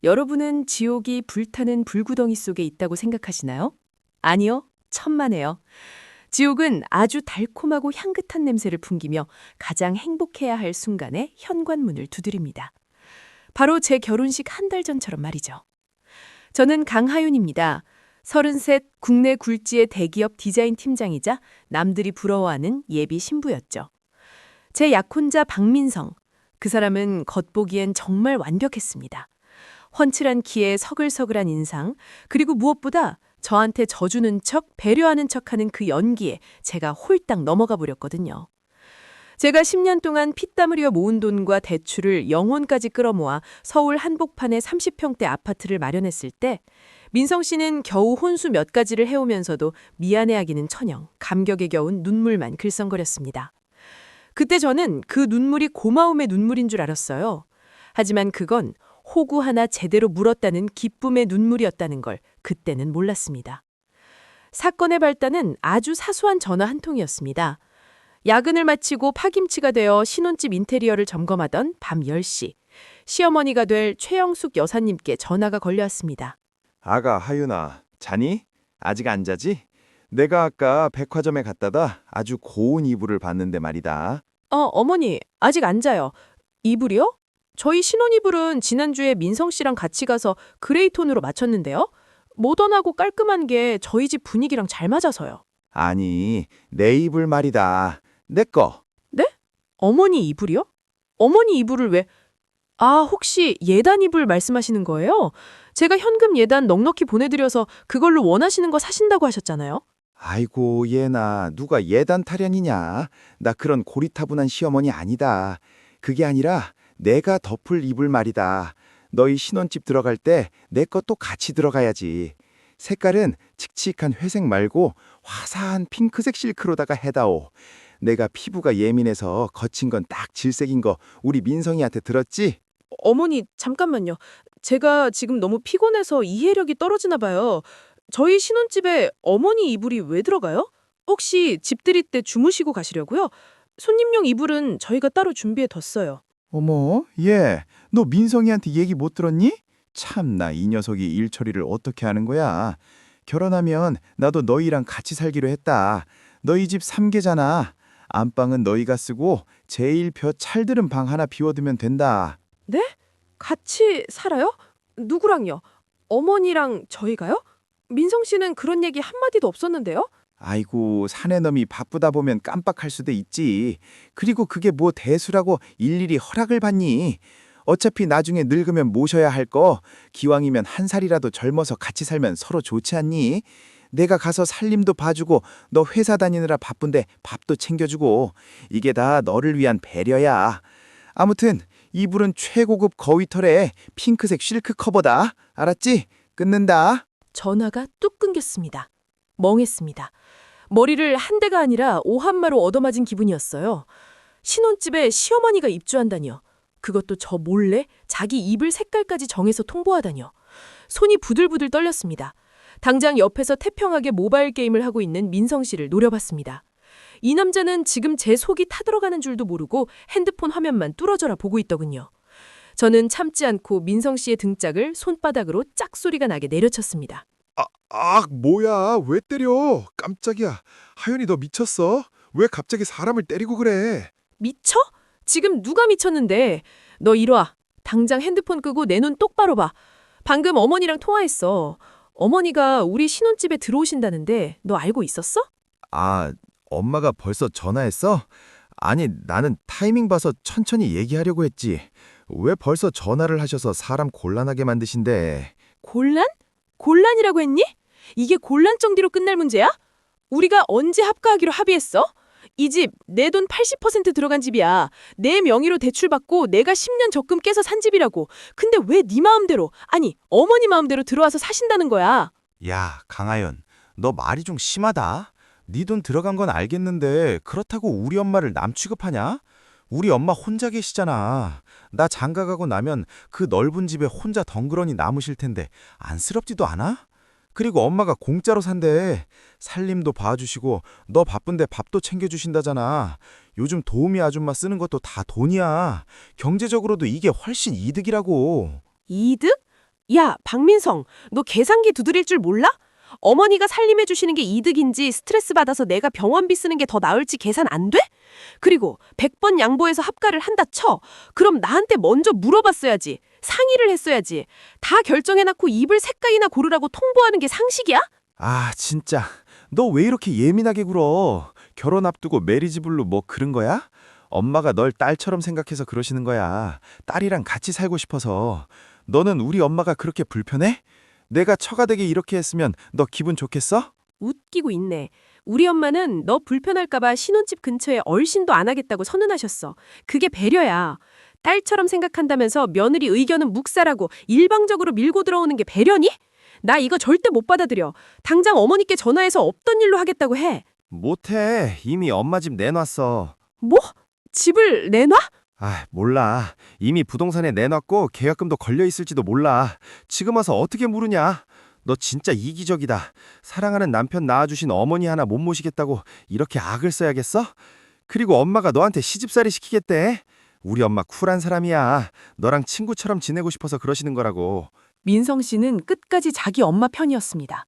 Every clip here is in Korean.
여러분은 지옥이 불타는 불구덩이 속에 있다고 생각하시나요? 아니요, 천만에요. 지옥은 아주 달콤하고 향긋한 냄새를 풍기며 가장 행복해야 할 순간에 현관문을 두드립니다. 바로 제 결혼식 한 달 전처럼 말이죠. 저는 강하윤입니다. 33 국내 굴지의 대기업 디자인 팀장이자 남들이 부러워하는 예비 신부였죠. 제 약혼자 박민성, 그 사람은 겉보기엔 정말 완벽했습니다. 훤칠한 키에 서글서글한 인상, 그리고 무엇보다 저한테 져주는 척, 배려하는 척하는 그 연기에 제가 홀딱 넘어가 버렸거든요. 제가 10년 동안 피땀 흘려 모은 돈과 대출을 영혼까지 끌어모아 서울 한복판에 30평대 아파트를 마련했을 때 민성 씨는 겨우 혼수 몇 가지를 해오면서도 미안해하기는 처녕 감격에 겨운 눈물만 글썽거렸습니다. 그때 저는 그 눈물이 고마움의 눈물인 줄 알았어요. 하지만 그건 호구 하나 제대로 물었다는 기쁨의 눈물이었다는 걸 그때는 몰랐습니다. 사건의 발단은 아주 사소한 전화 한 통이었습니다. 야근을 마치고 파김치가 되어 신혼집 인테리어를 점검하던 밤 10시, 시어머니가 될 최영숙 여사님께 전화가 걸려왔습니다. 아가 하윤아, 자니? 아직 안 자지? 내가 아까 백화점에 갔다가 아주 고운 이불을 봤는데 말이다. 어머니, 아직 안 자요. 이불이요? 저희 신혼이불은 지난주에 민성 씨랑 같이 가서 그레이 톤으로 맞췄는데요. 모던하고 깔끔한 게 저희 집 분위기랑 잘 맞아서요. 아니, 내 이불 말이다. 내 거. 네? 어머니 이불이요? 어머니 이불을 왜... 아, 혹시 예단 이불 말씀하시는 거예요? 제가 현금 예단 넉넉히 보내드려서 그걸로 원하시는 거 사신다고 하셨잖아요. 아이고 얘나 누가 예단 타령이냐. 나 그런 고리타분한 시어머니 아니다. 그게 아니라 내가 덮을 이불 말이다. 너희 신혼집 들어갈 때 내 것도 같이 들어가야지. 색깔은 칙칙한 회색 말고 화사한 핑크색 실크로다가 해다오. 내가 피부가 예민해서 거친 건 딱 질색인 거 우리 민성이한테 들었지? 어머니, 잠깐만요. 제가 지금 너무 피곤해서 이해력이 떨어지나 봐요. 저희 신혼집에 어머니 이불이 왜 들어가요? 혹시 집 들일 때 주무시고 가시려고요? 손님용 이불은 저희가 따로 준비해 뒀어요. 어머, 너 민성이한테 얘기 못 들었니? 참나 이 녀석이 일 처리를 어떻게 하는 거야. 결혼하면 나도 너희랑 같이 살기로 했다. 너희 집 3개잖아. 안방은 너희가 쓰고 제일 벼 찰들은 방 하나 비워두면 된다. 네? 같이 살아요? 누구랑요? 어머니랑 저희가요? 민성 씨는 그런 얘기 한마디도 없었는데요? 아이고 사내놈이 바쁘다 보면 깜빡할 수도 있지. 그리고 그게 뭐 대수라고 일일이 허락을 받니? 어차피 나중에 늙으면 모셔야 할 거 기왕이면 한 살이라도 젊어서 같이 살면 서로 좋지 않니? 내가 가서 살림도 봐주고 너 회사 다니느라 바쁜데 밥도 챙겨주고 이게 다 너를 위한 배려야. 아무튼 이불은 최고급 거위털의 핑크색 실크 커버다. 알았지? 끊는다. 전화가 뚝 끊겼습니다. 멍했습니다. 머리를 한 대가 아니라 오한마로 얻어맞은 기분이었어요. 신혼집에 시어머니가 입주한다니요. 그것도 저 몰래 자기 이불 색깔까지 정해서 통보하다니요. 손이 부들부들 떨렸습니다. 당장 옆에서 태평하게 모바일 게임을 하고 있는 민성 씨를 노려봤습니다. 이 남자는 지금 제 속이 타들어가는 줄도 모르고 핸드폰 화면만 뚫어져라 보고 있더군요. 저는 참지 않고 민성 씨의 등짝을 손바닥으로 짝소리가 나게 내려쳤습니다. 뭐야? 왜 때려? 깜짝이야. 하윤이 너 미쳤어? 왜 갑자기 사람을 때리고 그래? 미쳐? 지금 누가 미쳤는데? 너 이리 와. 당장 핸드폰 끄고 내 눈 똑바로 봐. 방금 어머니랑 통화했어. 어머니가 우리 신혼집에 들어오신다는데 너 알고 있었어? 아, 엄마가 벌써 전화했어? 아니, 나는 타이밍 봐서 천천히 얘기하려고 했지. 왜 벌써 전화를 하셔서 사람 곤란하게 만드신데? 곤란? 곤란이라고 했니? 이게 곤란 정도로 끝날 문제야? 우리가 언제 합가하기로 합의했어? 이 집 내 돈 80% 들어간 집이야. 내 명의로 대출받고 내가 10년 적금 깨서 산 집이라고. 근데 왜 네 마음대로, 아니 어머니 마음대로 들어와서 사신다는 거야? 야, 강하연, 너 말이 좀 심하다. 네 돈 들어간 건 알겠는데 그렇다고 우리 엄마를 남 취급하냐? 우리 엄마 혼자 계시잖아. 나 장가 가고 나면 그 넓은 집에 혼자 덩그러니 남으실 텐데 안쓰럽지도 않아? 그리고 엄마가 공짜로 산대. 살림도 봐주시고 너 바쁜데 밥도 챙겨주신다잖아. 요즘 도우미 아줌마 쓰는 것도 다 돈이야. 경제적으로도 이게 훨씬 이득이라고. 이득? 야, 박민성, 너 계산기 두드릴 줄 몰라? 어머니가 살림해 주시는 게 이득인지 스트레스 받아서 내가 병원비 쓰는 게 더 나을지 계산 안 돼? 그리고 100번 양보해서 합가를 한다 쳐. 그럼 나한테 먼저 물어봤어야지. 상의를 했어야지. 다 결정해놓고 입을 색깔이나 고르라고 통보하는 게 상식이야? 아, 진짜. 너 왜 이렇게 예민하게 굴어? 결혼 앞두고 메리지블루 뭐 그런 거야? 엄마가 널 딸처럼 생각해서 그러시는 거야. 딸이랑 같이 살고 싶어서. 너는 우리 엄마가 그렇게 불편해? 내가 처가 되게 이렇게 했으면 너 기분 좋겠어? 웃기고 있네. 우리 엄마는 너 불편할까봐 신혼집 근처에 얼씬도 안 하겠다고 선언하셨어. 그게 배려야. 딸처럼 생각한다면서 며느리 의견은 묵살하고 일방적으로 밀고 들어오는 게 배려니? 나 이거 절대 못 받아들여. 당장 어머니께 전화해서 없던 일로 하겠다고 해. 못해. 이미 엄마 집 내놨어. 뭐? 집을 내놔? 아, 몰라. 이미 부동산에 내놨고 계약금도 걸려 있을지도 몰라. 지금 와서 어떻게 물으냐? 너 진짜 이기적이다. 사랑하는 남편 낳아주신 어머니 하나 못 모시겠다고 이렇게 악을 써야겠어? 그리고 엄마가 너한테 시집살이 시키겠대. 우리 엄마 쿨한 사람이야. 너랑 친구처럼 지내고 싶어서 그러시는 거라고. 민성 씨는 끝까지 자기 엄마 편이었습니다.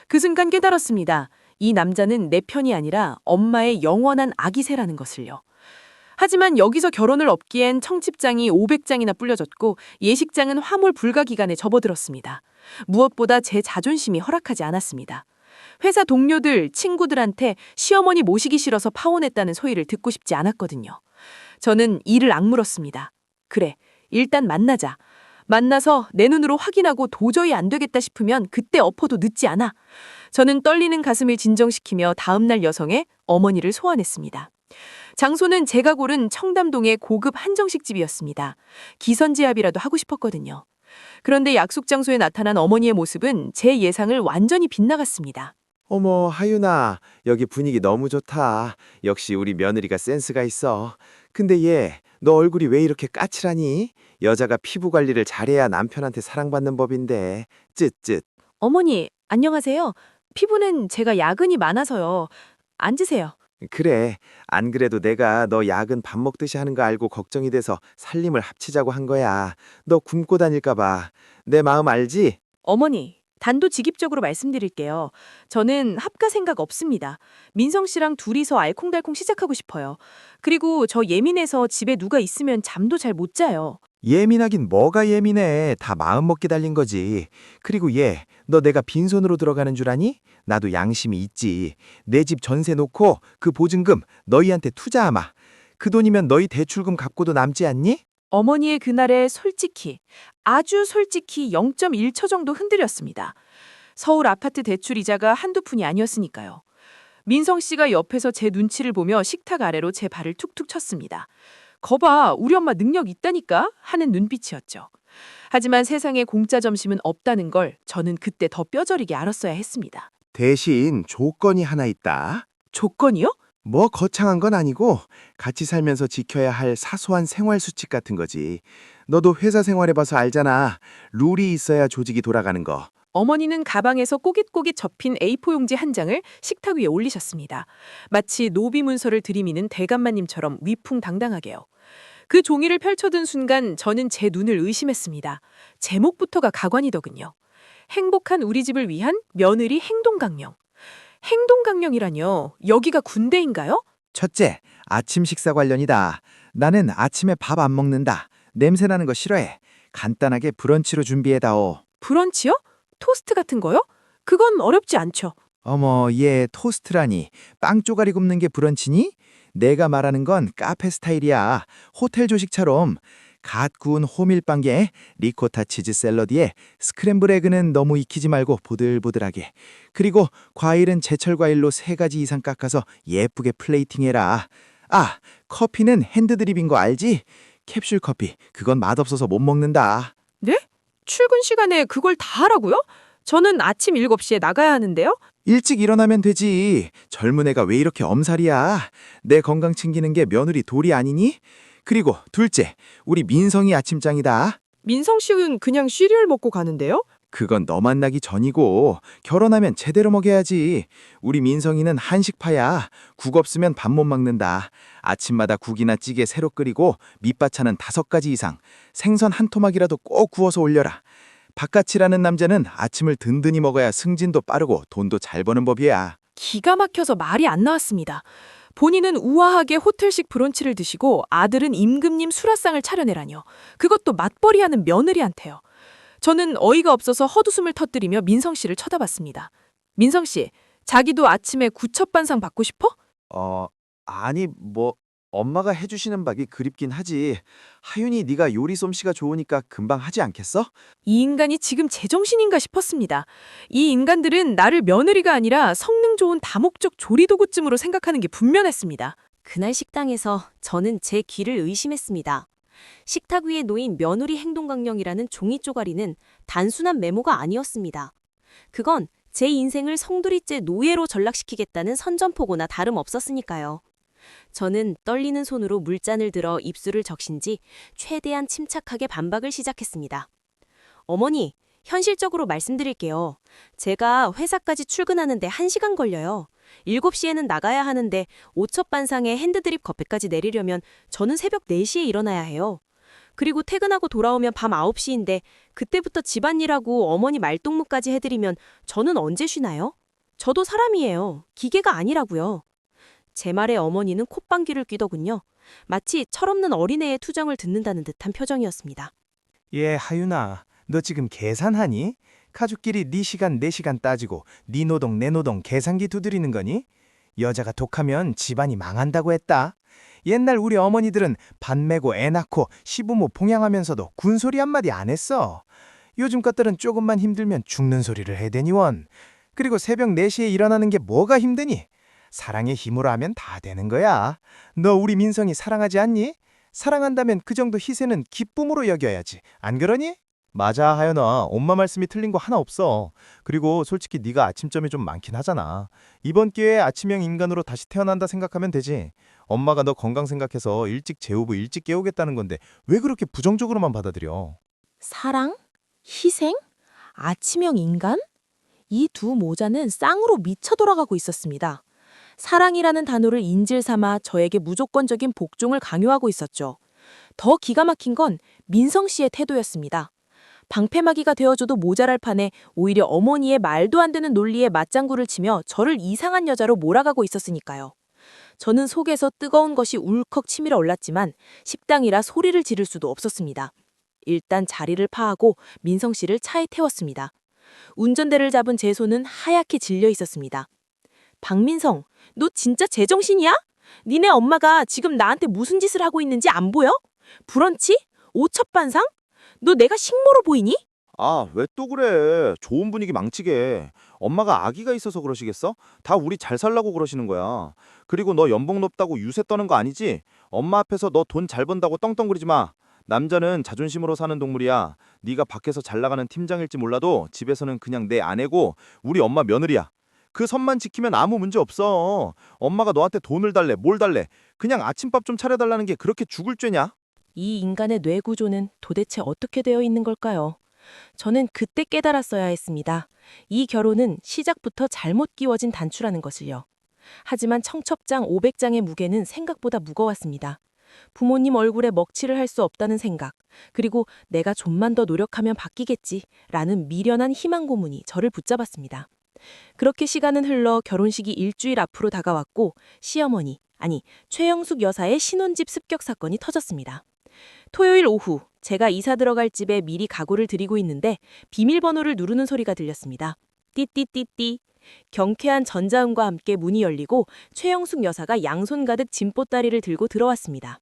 그 순간 깨달았습니다. 이 남자는 내 편이 아니라 엄마의 영원한 아기새라는 것을요. 하지만 여기서 결혼을 업기엔 청첩장이 500장이나 뿌려졌고 예식장은 화몰 불가 기간에 접어들었습니다. 무엇보다 제 자존심이 허락하지 않았습니다. 회사 동료들, 친구들한테 시어머니 모시기 싫어서 파혼했다는 소리를 듣고 싶지 않았거든요. 저는 이를 악물었습니다. 그래, 일단 만나자. 만나서 내 눈으로 확인하고 도저히 안 되겠다 싶으면 그때 엎어도 늦지 않아. 저는 떨리는 가슴을 진정시키며 다음날 여성의 어머니를 소환했습니다. 장소는 제가 고른 청담동의 고급 한정식 집이었습니다. 기선제압이라도 하고 싶었거든요. 그런데 약속 장소에 나타난 어머니의 모습은 제 예상을 완전히 빗나갔습니다. 어머, 하윤아. 여기 분위기 너무 좋다. 역시 우리 며느리가 센스가 있어. 근데 얘, 너 얼굴이 왜 이렇게 까칠하니? 여자가 피부 관리를 잘해야 남편한테 사랑받는 법인데. 쯧쯧. 어머니, 안녕하세요. 피부는 제가 야근이 많아서요. 앉으세요. 그래. 안 그래도 내가 너 야근 밥 먹듯이 하는 거 알고 걱정이 돼서 살림을 합치자고 한 거야. 너 굶고 다닐까 봐. 내 마음 알지? 어머니, 단도직입적으로 말씀드릴게요. 저는 합가 생각 없습니다. 민성 씨랑 둘이서 알콩달콩 시작하고 싶어요. 그리고 저 예민해서 집에 누가 있으면 잠도 잘 못 자요. 예민하긴 뭐가 예민해. 다 마음 먹기 달린 거지. 그리고 얘, 너 내가 빈손으로 들어가는 줄 아니? 나도 양심이 있지. 내 집 전세 놓고 그 보증금 너희한테 투자하마. 그 돈이면 너희 대출금 갚고도 남지 않니? 어머니의 그날에 솔직히, 아주 솔직히 0.1초 정도 흔들렸습니다. 서울 아파트 대출 이자가 한두 푼이 아니었으니까요. 민성 씨가 옆에서 제 눈치를 보며 식탁 아래로 제 발을 툭툭 쳤습니다. 거봐, 우리 엄마 능력 있다니까 하는 눈빛이었죠. 하지만 세상에 공짜 점심은 없다는 걸 저는 그때 더 뼈저리게 알았어야 했습니다. 대신 조건이 하나 있다. 조건이요? 뭐 거창한 건 아니고 같이 살면서 지켜야 할 사소한 생활 수칙 같은 거지. 너도 회사 생활해봐서 알잖아. 룰이 있어야 조직이 돌아가는 거. 어머니는 가방에서 꼬깃꼬깃 접힌 A4 용지 한 장을 식탁 위에 올리셨습니다. 마치 노비 문서를 들이미는 대감마님처럼 위풍당당하게요. 그 종이를 펼쳐든 순간 저는 제 눈을 의심했습니다. 제목부터가 가관이더군요. 행복한 우리 집을 위한 며느리 행동강령. 행동강령이라뇨. 여기가 군대인가요? 첫째, 아침 식사 관련이다. 나는 아침에 밥 안 먹는다. 냄새 나는 거 싫어해. 간단하게 브런치로 준비해다오. 브런치요? 토스트 같은 거요? 그건 어렵지 않죠. 어머, 얘 토스트라니. 빵 쪼가리 굽는 게 브런치니? 내가 말하는 건 카페 스타일이야. 호텔 조식처럼. 갓 구운 호밀빵에 리코타 치즈 샐러드에 스크램블 에그는 너무 익히지 말고 보들보들하게. 그리고 과일은 제철 과일로 3가지 이상 깎아서 예쁘게 플레이팅해라. 아, 커피는 핸드드립인 거 알지? 캡슐 커피. 그건 맛없어서 못 먹는다. 네? 출근 시간에 그걸 다 하라고요? 저는 아침 7시에 나가야 하는데요. 일찍 일어나면 되지. 젊은 애가 왜 이렇게 엄살이야? 내 건강 챙기는 게 며느리 도리 아니니? 그리고 둘째, 우리 민성이 아침장이다. 민성 씨는 그냥 시리얼 먹고 가는데요? 그건 너 만나기 전이고 결혼하면 제대로 먹여야지. 우리 민성이는 한식파야. 국 없으면 밥 못 먹는다. 아침마다 국이나 찌개 새로 끓이고 밑반찬은 5가지 이상. 생선 한 토막이라도 꼭 구워서 올려라. 바깥이라는 남자는 아침을 든든히 먹어야 승진도 빠르고 돈도 잘 버는 법이야. 기가 막혀서 말이 안 나왔습니다. 본인은 우아하게 호텔식 브런치를 드시고 아들은 임금님 수라상을 차려내라뇨. 그것도 맞벌이하는 며느리한테요. 저는 어이가 없어서 헛웃음을 터뜨리며 민성 씨를 쳐다봤습니다. 민성 씨, 자기도 아침에 구첩반상 받고 싶어? 아니 엄마가 해주시는 밥이 그립긴 하지. 하윤이 네가 요리 솜씨가 좋으니까 금방 하지 않겠어? 이 인간이 지금 제정신인가 싶었습니다. 이 인간들은 나를 며느리가 아니라 성능 좋은 다목적 조리도구쯤으로 생각하는 게 분명했습니다. 그날 식당에서 저는 제 귀를 의심했습니다. 식탁 위에 놓인 며느리 행동강령이라는 종이 쪼가리는 단순한 메모가 아니었습니다. 그건 제 인생을 성두리째 노예로 전락시키겠다는 선전포고나 다름없었으니까요. 저는 떨리는 손으로 물잔을 들어 입술을 적신 지 최대한 침착하게 반박을 시작했습니다. 어머니, 현실적으로 말씀드릴게요. 제가 회사까지 출근하는데 1시간 걸려요. 7시에는 나가야 하는데 오첩반상에 핸드드립 커피까지 내리려면 저는 새벽 4시에 일어나야 해요. 그리고 퇴근하고 돌아오면 밤 9시인데 그때부터 집안일하고 어머니 말동무까지 해드리면 저는 언제 쉬나요? 저도 사람이에요. 기계가 아니라고요. 제 말에 어머니는 콧방귀를 뀌더군요. 마치 철없는 어린애의 투정을 듣는다는 듯한 표정이었습니다. 예, 하윤아, 너 지금 계산하니? 가족끼리 네 시간 내 시간 따지고 네 노동 내 노동 계산기 두드리는 거니? 여자가 독하면 집안이 망한다고 했다. 옛날 우리 어머니들은 밭 메고 애 낳고 시부모 봉양하면서도 군소리 한마디 안 했어. 요즘 것들은 조금만 힘들면 죽는 소리를 해대니 원. 그리고 새벽 4시에 일어나는 게 뭐가 힘드니? 사랑의 힘으로 하면 다 되는 거야. 너 우리 민성이 사랑하지 않니? 사랑한다면 그 정도 희생은 기쁨으로 여겨야지. 안 그러니? 맞아, 하연아. 엄마 말씀이 틀린 거 하나 없어. 그리고 솔직히 네가 아침점이 좀 많긴 하잖아. 이번 기회에 아침형 인간으로 다시 태어난다 생각하면 되지. 엄마가 너 건강 생각해서 일찍 재우고 일찍 깨우겠다는 건데 왜 그렇게 부정적으로만 받아들여? 사랑? 희생? 아침형 인간? 이 두 모자는 쌍으로 미쳐 돌아가고 있었습니다. 사랑이라는 단어를 인질 삼아 저에게 무조건적인 복종을 강요하고 있었죠. 더 기가 막힌 건 민성 씨의 태도였습니다. 방패막이가 되어줘도 모자랄 판에 오히려 어머니의 말도 안 되는 논리에 맞장구를 치며 저를 이상한 여자로 몰아가고 있었으니까요. 저는 속에서 뜨거운 것이 울컥 치밀어 올랐지만 식당이라 소리를 지를 수도 없었습니다. 일단 자리를 파하고 민성 씨를 차에 태웠습니다. 운전대를 잡은 제 손은 하얗게 질려 있었습니다. 박민성, 너 진짜 제정신이야? 니네 엄마가 지금 나한테 무슨 짓을 하고 있는지 안 보여? 브런치? 오첩반상? 너 내가 식모로 보이니? 아, 왜 또 그래? 좋은 분위기 망치게. 엄마가 아기가 있어서 그러시겠어? 다 우리 잘 살라고 그러시는 거야. 그리고 너 연봉 높다고 유세 떠는 거 아니지? 엄마 앞에서 너 돈 잘 번다고 떵떵거리지 마. 남자는 자존심으로 사는 동물이야. 네가 밖에서 잘 나가는 팀장일지 몰라도 집에서는 그냥 내 아내고 우리 엄마 며느리야. 그 선만 지키면 아무 문제 없어. 엄마가 너한테 돈을 달래, 뭘 달래. 그냥 아침밥 좀 차려달라는 게 그렇게 죽을 죄냐? 이 인간의 뇌 구조는 도대체 어떻게 되어 있는 걸까요? 저는 그때 깨달았어야 했습니다. 이 결혼은 시작부터 잘못 끼워진 단추라는 것을요. 하지만 청첩장 500장의 무게는 생각보다 무거웠습니다. 부모님 얼굴에 먹칠을 할 수 없다는 생각, 그리고 내가 좀만 더 노력하면 바뀌겠지라는 미련한 희망 고문이 저를 붙잡았습니다. 그렇게 시간은 흘러 결혼식이 일주일 앞으로 다가왔고 시어머니, 아니 최영숙 여사의 신혼집 습격 사건이 터졌습니다. 토요일 오후 제가 이사 들어갈 집에 미리 각오를 드리고 있는데 비밀번호를 누르는 소리가 들렸습니다. 띠띠띠띠. 경쾌한 전자음과 함께 문이 열리고 최영숙 여사가 양손 가득 짐보따리를 들고 들어왔습니다.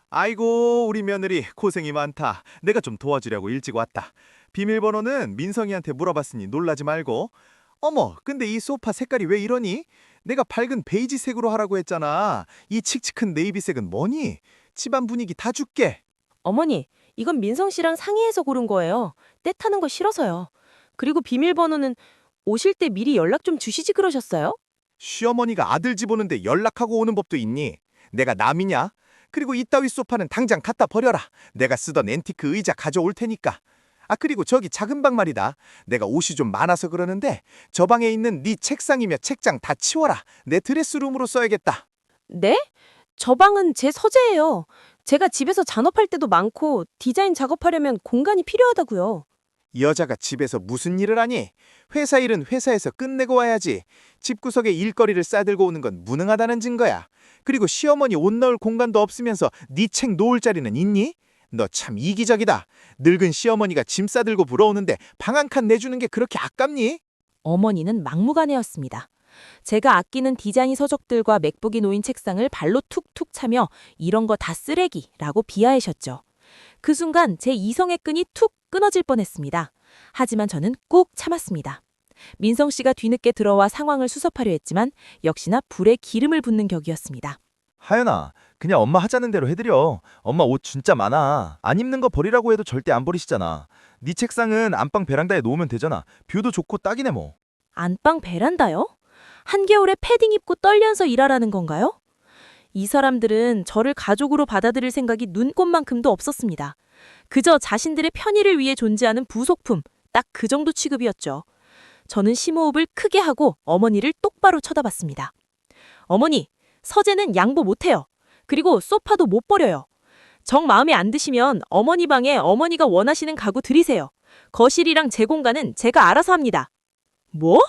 아이고, 우리 며느리 고생이 많다. 내가 좀 도와주려고 일찍 왔다. 비밀번호는 민성이한테 물어봤으니 놀라지 말고. 어머, 근데 이 소파 색깔이 왜 이러니? 내가 밝은 베이지색으로 하라고 했잖아. 이 칙칙한 네이비색은 뭐니? 집안 분위기 다 죽게. 어머니, 이건 민성 씨랑 상의해서 고른 거예요. 때 타는 거 싫어서요. 그리고 비밀번호는 오실 때 미리 연락 좀 주시지 그러셨어요? 시어머니가 아들 집 오는데 연락하고 오는 법도 있니? 내가 남이냐? 그리고 이따위 소파는 당장 갖다 버려라. 내가 쓰던 앤티크 의자 가져올 테니까. 아, 그리고 저기 작은 방 말이다. 내가 옷이 좀 많아서 그러는데 저 방에 있는 네 책상이며 책장 다 치워라. 내 드레스룸으로 써야겠다. 네? 저 방은 제 서재예요. 제가 집에서 잔업할 때도 많고 디자인 작업하려면 공간이 필요하다고요. 여자가 집에서 무슨 일을 하니? 회사 일은 회사에서 끝내고 와야지. 집구석에 일거리를 싸들고 오는 건 무능하다는 증거야. 그리고 시어머니 옷 넣을 공간도 없으면서 네 책 놓을 자리는 있니? 너 참 이기적이다. 늙은 시어머니가 짐 싸들고 불어오는데 방 한 칸 내주는 게 그렇게 아깝니? 어머니는 막무가내였습니다. 제가 아끼는 디자인 서적들과 맥북이 놓인 책상을 발로 툭툭 차며 이런 거 다 쓰레기라고 비하하셨죠. 그 순간 제 이성의 끈이 툭 끊어질 뻔했습니다. 하지만 저는 꾹 참았습니다. 민성 씨가 뒤늦게 들어와 상황을 수습하려 했지만 역시나 불에 기름을 붓는 격이었습니다. 하연아, 그냥 엄마 하자는 대로 해드려. 엄마 옷 진짜 많아. 안 입는 거 버리라고 해도 절대 안 버리시잖아. 네 책상은 안방 베란다에 놓으면 되잖아. 뷰도 좋고 딱이네 뭐. 안방 베란다요? 한겨울에 패딩 입고 떨면서 일하라는 건가요? 이 사람들은 저를 가족으로 받아들일 생각이 눈꼽만큼도 없었습니다. 그저 자신들의 편의를 위해 존재하는 부속품, 딱 그 정도 취급이었죠. 저는 심호흡을 크게 하고 어머니를 똑바로 쳐다봤습니다. 어머니, 서재는 양보 못해요. 그리고 소파도 못 버려요. 정 마음에 안 드시면 어머니 방에 어머니가 원하시는 가구 들이세요. 거실이랑 제 공간은 제가 알아서 합니다. 뭐?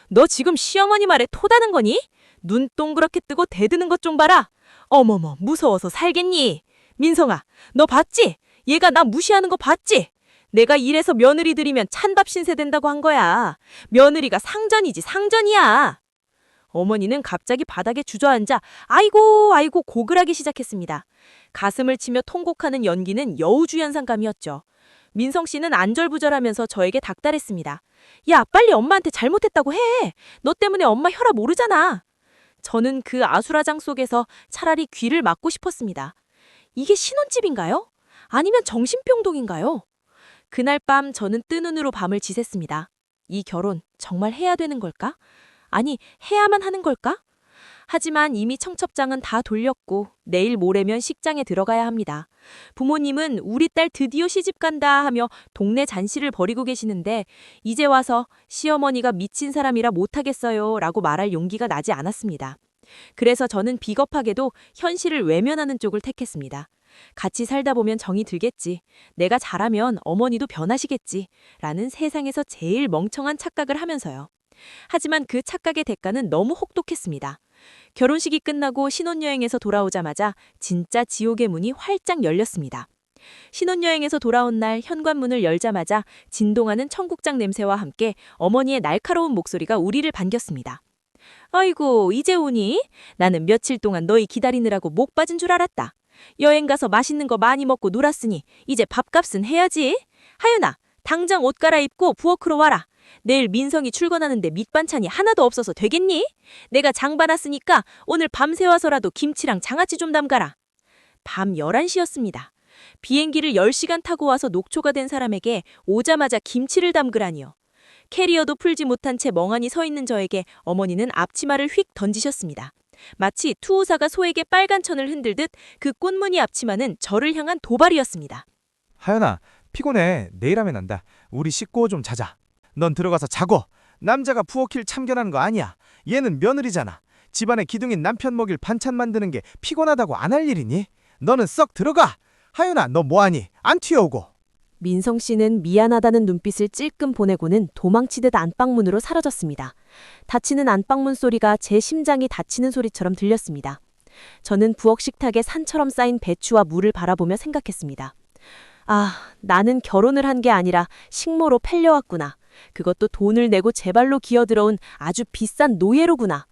너 지금 시어머니 말에 토다는 거니? 눈 동그랗게 뜨고 대드는 것 좀 봐라. 어머머, 무서워서 살겠니? 민성아, 너 봤지? 얘가 나 무시하는 거 봤지? 내가 이래서 며느리 들이면 찬밥 신세 된다고 한 거야. 며느리가 상전이지 상전이야. 어머니는 갑자기 바닥에 주저앉아 아이고 아이고 고글하기 시작했습니다. 가슴을 치며 통곡하는 연기는 여우주연상감이었죠. 민성 씨는 안절부절하면서 저에게 닥달했습니다. 야, 빨리 엄마한테 잘못했다고 해. 너 때문에 엄마 혈압 오르잖아. 저는 그 아수라장 속에서 차라리 귀를 막고 싶었습니다. 이게 신혼집인가요? 아니면 정신병동인가요? 그날 밤 저는 뜬 눈으로 밤을 지샜습니다. 이 결혼 정말 해야 되는 걸까? 아니, 해야만 하는 걸까? 하지만 이미 청첩장은 다 돌렸고 내일 모레면 식장에 들어가야 합니다. 부모님은 우리 딸 드디어 시집간다 하며 동네 잔치를 벌이고 계시는데 이제 와서 시어머니가 미친 사람이라 못하겠어요 라고 말할 용기가 나지 않았습니다. 그래서 저는 비겁하게도 현실을 외면하는 쪽을 택했습니다. 같이 살다 보면 정이 들겠지. 내가 잘하면 어머니도 변하시겠지. 라는 세상에서 제일 멍청한 착각을 하면서요. 하지만 그 착각의 대가는 너무 혹독했습니다. 결혼식이 끝나고 신혼여행에서 돌아오자마자 진짜 지옥의 문이 활짝 열렸습니다. 신혼여행에서 돌아온 날 현관문을 열자마자 진동하는 청국장 냄새와 함께 어머니의 날카로운 목소리가 우리를 반겼습니다. 아이고, 이제 오니? 나는 며칠 동안 너희 기다리느라고 목 빠진 줄 알았다. 여행 가서 맛있는 거 많이 먹고 놀았으니 이제 밥값은 해야지. 하윤아, 당장 옷 갈아입고 부엌으로 와라. 내일 민성이 출근하는데 밑반찬이 하나도 없어서 되겠니? 내가 장 봐놨으니까 오늘 밤새 와서라도 김치랑 장아찌 좀 담가라. 밤 11시였습니다. 비행기를 10시간 타고 와서 녹초가 된 사람에게 오자마자 김치를 담그라니요. 캐리어도 풀지 못한 채 멍하니 서 있는 저에게 어머니는 앞치마를 휙 던지셨습니다. 마치 투우사가 소에게 빨간 천을 흔들듯 그 꽃무늬 앞치마는 저를 향한 도발이었습니다. 하연아, 피곤해. 내일 하면 안다. 우리 씻고 좀 자자. 넌 들어가서 자고. 남자가 부엌일 참견하는 거 아니야. 얘는 며느리잖아. 집안의 기둥인 남편 먹일 반찬 만드는 게 피곤하다고 안 할 일이니? 너는 썩 들어가. 하윤아, 너 뭐하니? 안 튀어오고. 민성 씨는 미안하다는 눈빛을 찔끔 보내고는 도망치듯 안방문으로 사라졌습니다. 닫히는 안방문 소리가 제 심장이 다치는 소리처럼 들렸습니다. 저는 부엌 식탁에 산처럼 쌓인 배추와 물을 바라보며 생각했습니다. 아, 나는 결혼을 한 게 아니라 식모로 팔려왔구나. 그것도 돈을 내고 제 발로 기어들어온 아주 비싼 노예로구나.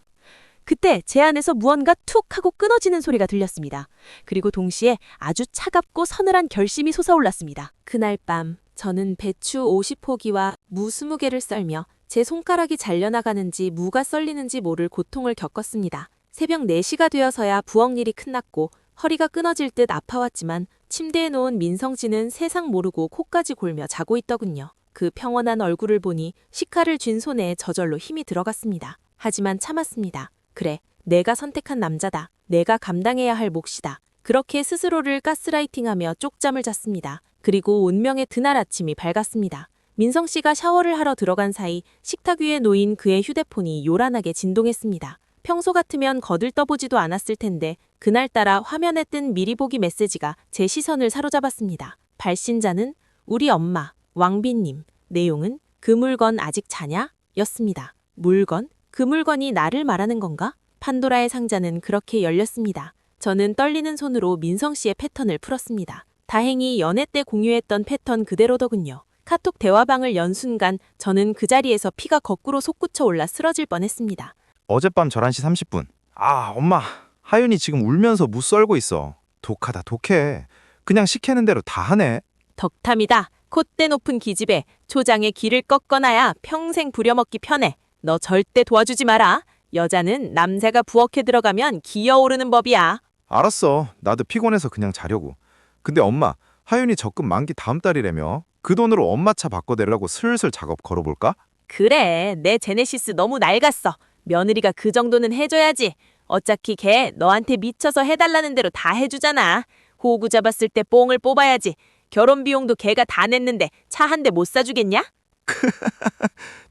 그때 제 안에서 무언가 툭 하고 끊어지는 소리가 들렸습니다. 그리고 동시에 아주 차갑고 서늘한 결심이 솟아올랐습니다. 그날 밤 저는 배추 50포기와 무 20개를 썰며 제 손가락이 잘려나가는지 무가 썰리는지 모를 고통을 겪었습니다. 새벽 4시가 되어서야 부엌 일이 끝났고 허리가 끊어질 듯 아파왔지만 침대에 놓은 민성 씨는 세상 모르고 코까지 골며 자고 있더군요. 그 평온한 얼굴을 보니 식칼을 쥔 손에 저절로 힘이 들어갔습니다. 하지만 참았습니다. 그래, 내가 선택한 남자다. 내가 감당해야 할 몫이다. 그렇게 스스로를 가스라이팅하며 쪽잠을 잤습니다. 그리고 운명의 그날 아침이 밝았습니다. 민성 씨가 샤워를 하러 들어간 사이 식탁 위에 놓인 그의 휴대폰이 요란하게 진동했습니다. 평소 같으면 거들떠보지도 않았을 텐데 그날따라 화면에 뜬 미리 보기 메시지가 제 시선을 사로잡았습니다. 발신자는 우리 엄마, 왕비님. 내용은 그 물건 아직 자냐? 였습니다. 물건? 그 물건이 나를 말하는 건가? 판도라의 상자는 그렇게 열렸습니다. 저는 떨리는 손으로 민성 씨의 패턴을 풀었습니다. 다행히 연애 때 공유했던 패턴 그대로더군요. 카톡 대화방을 연 순간 저는 그 자리에서 피가 거꾸로 솟구쳐 올라 쓰러질 뻔했습니다. 어젯밤 11시 30분. 아, 엄마. 하윤이 지금 울면서 무 썰고 있어. 독하다, 독해. 그냥 시키는 대로 다 하네. 덕탐이다. 콧대 높은 기집애. 초장에 기를 꺾어놔야 평생 부려먹기 편해. 너 절대 도와주지 마라. 여자는 남자가 부엌에 들어가면 기어오르는 법이야. 알았어. 나도 피곤해서 그냥 자려고. 근데 엄마, 하윤이 적금 만기 다음 달이라며. 그 돈으로 엄마 차 바꿔대려고 슬슬 작업 걸어볼까? 그래, 내 제네시스 너무 낡았어. 며느리가 그 정도는 해줘야지. 어차피 걔 너한테 미쳐서 해달라는 대로 다 해주잖아. 호구 잡았을 때 뽕을 뽑아야지. 결혼 비용도 걔가 다 냈는데 차 한 대 못 사주겠냐?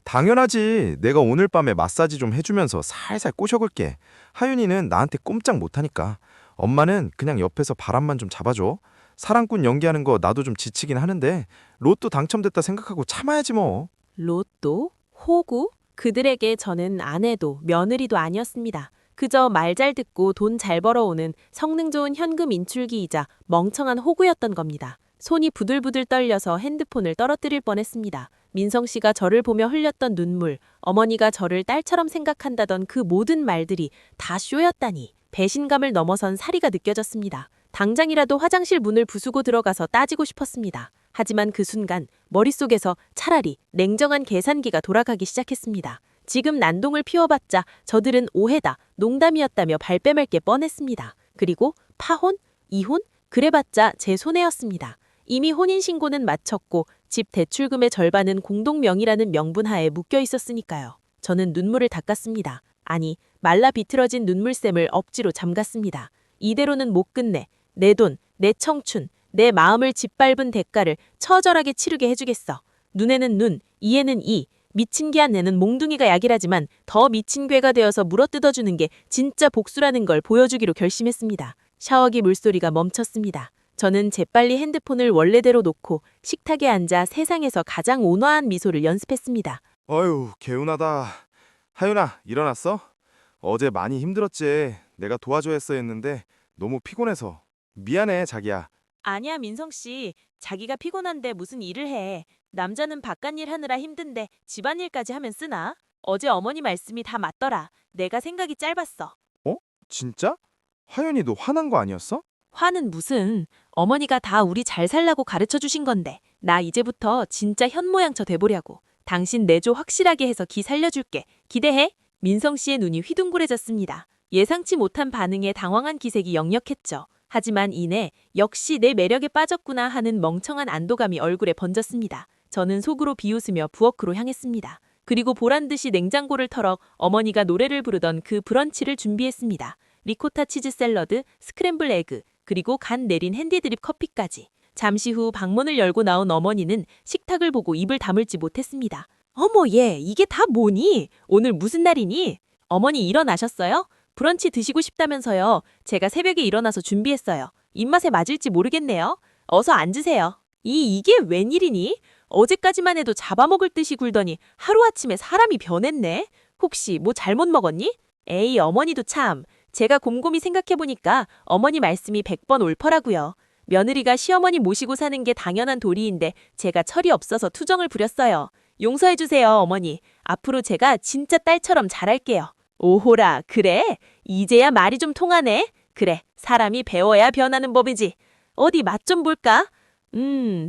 당연하지. 내가 오늘 밤에 마사지 좀 해주면서 살살 꼬셔볼게. 하윤이는 나한테 꼼짝 못하니까. 엄마는 그냥 옆에서 바람만 좀 잡아줘. 사랑꾼 연기하는 거 나도 좀 지치긴 하는데 로또 당첨됐다 생각하고 참아야지 뭐. 로또? 호구? 그들에게 저는 아내도 며느리도 아니었습니다. 그저 말 잘 듣고 돈 잘 벌어오는 성능 좋은 현금 인출기이자 멍청한 호구였던 겁니다. 손이 부들부들 떨려서 핸드폰을 떨어뜨릴 뻔했습니다. 민성 씨가 저를 보며 흘렸던 눈물, 어머니가 저를 딸처럼 생각한다던 그 모든 말들이 다 쇼였다니 배신감을 넘어선 사리가 느껴졌습니다. 당장이라도 화장실 문을 부수고 들어가서 따지고 싶었습니다. 하지만 그 순간 머릿속에서 차라리 냉정한 계산기가 돌아가기 시작했습니다. 지금 난동을 피워봤자 저들은 오해다, 농담이었다며 발뺌할 게 뻔했습니다. 그리고 파혼? 이혼? 그래봤자 제 손해였습니다. 이미 혼인신고는 마쳤고 집 대출금의 절반은 공동명의라는 명분 하에 묶여 있었으니까요. 저는 눈물을 닦았습니다. 아니, 말라 비틀어진 눈물샘을 억지로 잠갔습니다. 이대로는 못 끝내. 내 돈, 내 청춘, 내 마음을 짓밟은 대가를 처절하게 치르게 해주겠어. 눈에는 눈, 이에는 이. 미친 개 한 내는 몽둥이가 약이라지만 더 미친 괴가 되어서 물어뜯어주는 게 진짜 복수라는 걸 보여주기로 결심했습니다. 샤워기 물소리가 멈췄습니다. 저는 재빨리 핸드폰을 원래대로 놓고 식탁에 앉아 세상에서 가장 온화한 미소를 연습했습니다. 어휴, 개운하다. 하윤아, 일어났어? 어제 많이 힘들었지. 내가 도와줘야 했는데 너무 피곤해서. 미안해, 자기야. 아니야, 민성 씨. 자기가 피곤한데 무슨 일을 해. 남자는 바깥일 하느라 힘든데 집안일까지 하면 쓰나? 어제 어머니 말씀이 다 맞더라. 내가 생각이 짧았어. 진짜? 하윤이 너 화난 거 아니었어? 화는 무슨. 어머니가 다 우리 잘 살라고 가르쳐 주신 건데 나 이제부터 진짜 현모양처 돼보려고. 당신 내조 확실하게 해서 기 살려줄게. 기대해. 민성 씨의 눈이 휘둥그레졌습니다. 예상치 못한 반응에 당황한 기색이 역력했죠. 하지만 이내 역시 내 매력에 빠졌구나 하는 멍청한 안도감이 얼굴에 번졌습니다. 저는 속으로 비웃으며 부엌으로 향했습니다. 그리고 보란듯이 냉장고를 털어 어머니가 노래를 부르던 그 브런치를 준비했습니다. 리코타 치즈 샐러드, 스크램블 에그, 그리고 간 내린 핸디드립 커피까지. 잠시 후 방문을 열고 나온 어머니는 식탁을 보고 입을 다물지 못했습니다. 어머 얘, 이게 다 뭐니? 오늘 무슨 날이니? 어머니 일어나셨어요? 브런치 드시고 싶다면서요. 제가 새벽에 일어나서 준비했어요. 입맛에 맞을지 모르겠네요. 어서 앉으세요. 이게 웬일이니? 어제까지만 해도 잡아먹을 듯이 굴더니 하루아침에 사람이 변했네. 혹시 뭐 잘못 먹었니? 에이, 어머니도 참. 제가 곰곰이 생각해보니까 어머니 말씀이 100번 옳더라고요. 며느리가 시어머니 모시고 사는 게 당연한 도리인데 제가 철이 없어서 투정을 부렸어요. 용서해주세요, 어머니. 앞으로 제가 진짜 딸처럼 잘할게요. 오호라, 그래? 이제야 말이 좀 통하네. 그래, 사람이 배워야 변하는 법이지. 어디 맛 좀 볼까?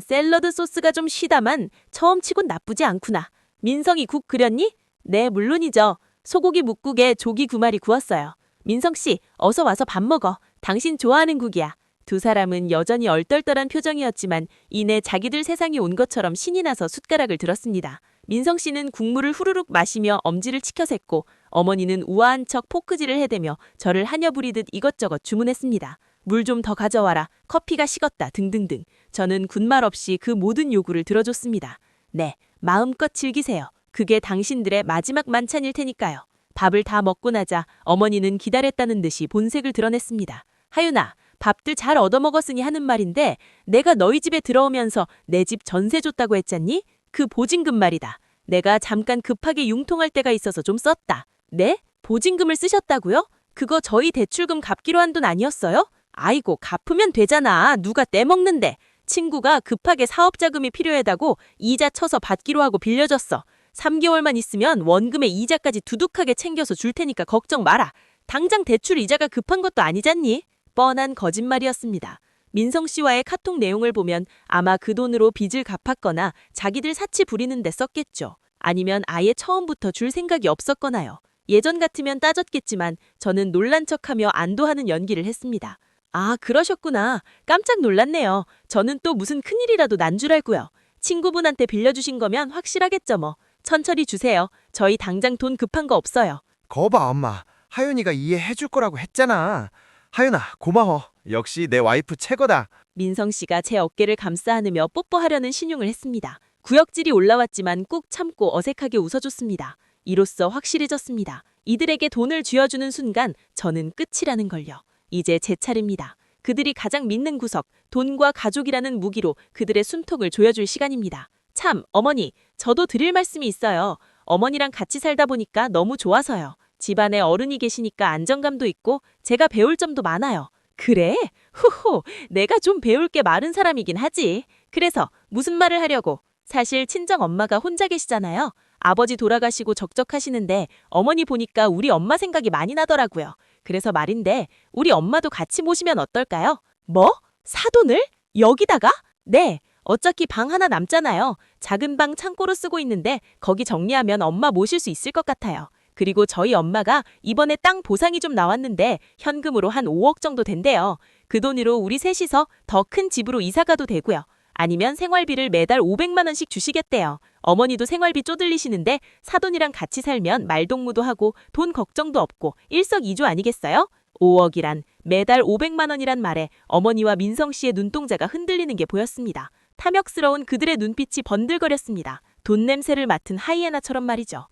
샐러드 소스가 좀 시다만 처음 치곤 나쁘지 않구나. 민성이 국 끓였니? 네, 물론이죠. 소고기 묵국에 조기 9마리 구웠어요. 민성씨, 어서 와서 밥 먹어. 당신 좋아하는 국이야. 두 사람은 여전히 얼떨떨한 표정이었지만 이내 자기들 세상이 온 것처럼 신이 나서 숟가락을 들었습니다. 민성 씨는 국물을 후루룩 마시며 엄지를 치켜샜고 어머니는 우아한 척 포크질을 해대며 저를 하녀 부리듯 이것저것 주문했습니다. 물 좀 더 가져와라. 커피가 식었다. 등등등. 저는 군말 없이 그 모든 요구를 들어줬습니다. 네, 마음껏 즐기세요. 그게 당신들의 마지막 만찬일 테니까요. 밥을 다 먹고 나자 어머니는 기다렸다는 듯이 본색을 드러냈습니다. 하윤아, 밥들 잘 얻어먹었으니 하는 말인데 내가 너희 집에 들어오면서 내 집 전세 줬다고 했잖니? 그 보증금 말이다. 내가 잠깐 급하게 융통할 때가 있어서 좀 썼다. 네? 보증금을 쓰셨다고요? 그거 저희 대출금 갚기로 한 돈 아니었어요? 아이고, 갚으면 되잖아. 누가 떼먹는데. 친구가 급하게 사업 자금이 필요하다고 이자 쳐서 받기로 하고 빌려줬어. 3개월만 있으면 원금에 이자까지 두둑하게 챙겨서 줄 테니까 걱정 마라. 당장 대출 이자가 급한 것도 아니잖니? 뻔한 거짓말이었습니다. 민성 씨와의 카톡 내용을 보면 아마 그 돈으로 빚을 갚았거나 자기들 사치 부리는 데 썼겠죠. 아니면 아예 처음부터 줄 생각이 없었거나요. 예전 같으면 따졌겠지만 저는 놀란 척하며 안도하는 연기를 했습니다. 아, 그러셨구나. 깜짝 놀랐네요. 저는 또 무슨 큰일이라도 난 줄 알고요. 친구분한테 빌려주신 거면 확실하겠죠 뭐. 천천히 주세요. 저희 당장 돈 급한 거 없어요. 거봐, 엄마. 하윤이가 이해해줄 거라고 했잖아. 하윤아, 고마워. 역시 내 와이프 최고다. 민성 씨가 제 어깨를 감싸 안으며 뽀뽀하려는 신용을 했습니다. 구역질이 올라왔지만 꾹 참고 어색하게 웃어줬습니다. 이로써 확실해졌습니다. 이들에게 돈을 쥐어주는 순간 저는 끝이라는 걸요. 이제 제 차례입니다. 그들이 가장 믿는 구석, 돈과 가족이라는 무기로 그들의 숨통을 조여줄 시간입니다. 참, 어머니, 저도 드릴 말씀이 있어요. 어머니랑 같이 살다 보니까 너무 좋아서요. 집안에 어른이 계시니까 안정감도 있고 제가 배울 점도 많아요. 그래? 후후, 내가 좀 배울 게 많은 사람이긴 하지. 그래서 무슨 말을 하려고? 사실 친정 엄마가 혼자 계시잖아요. 아버지 돌아가시고 적적하시는데 어머니 보니까 우리 엄마 생각이 많이 나더라고요. 그래서 말인데 우리 엄마도 같이 모시면 어떨까요? 뭐? 사돈을? 여기다가? 네. 어차피 방 하나 남잖아요. 작은 방 창고로 쓰고 있는데 거기 정리하면 엄마 모실 수 있을 것 같아요. 그리고 저희 엄마가 이번에 땅 보상이 좀 나왔는데 현금으로 한 5억 정도 된대요. 그 돈으로 우리 셋이서 더 큰 집으로 이사 가도 되고요. 아니면 생활비를 매달 500만 원씩 주시겠대요. 어머니도 생활비 쪼들리시는데 사돈이랑 같이 살면 말동무도 하고 돈 걱정도 없고 일석이조 아니겠어요? 5억이란 매달 500만 원이란 말에 어머니와 민성 씨의 눈동자가 흔들리는 게 보였습니다. 탐욕스러운 그들의 눈빛이 번들거렸습니다. 돈 냄새를 맡은 하이에나처럼 말이죠.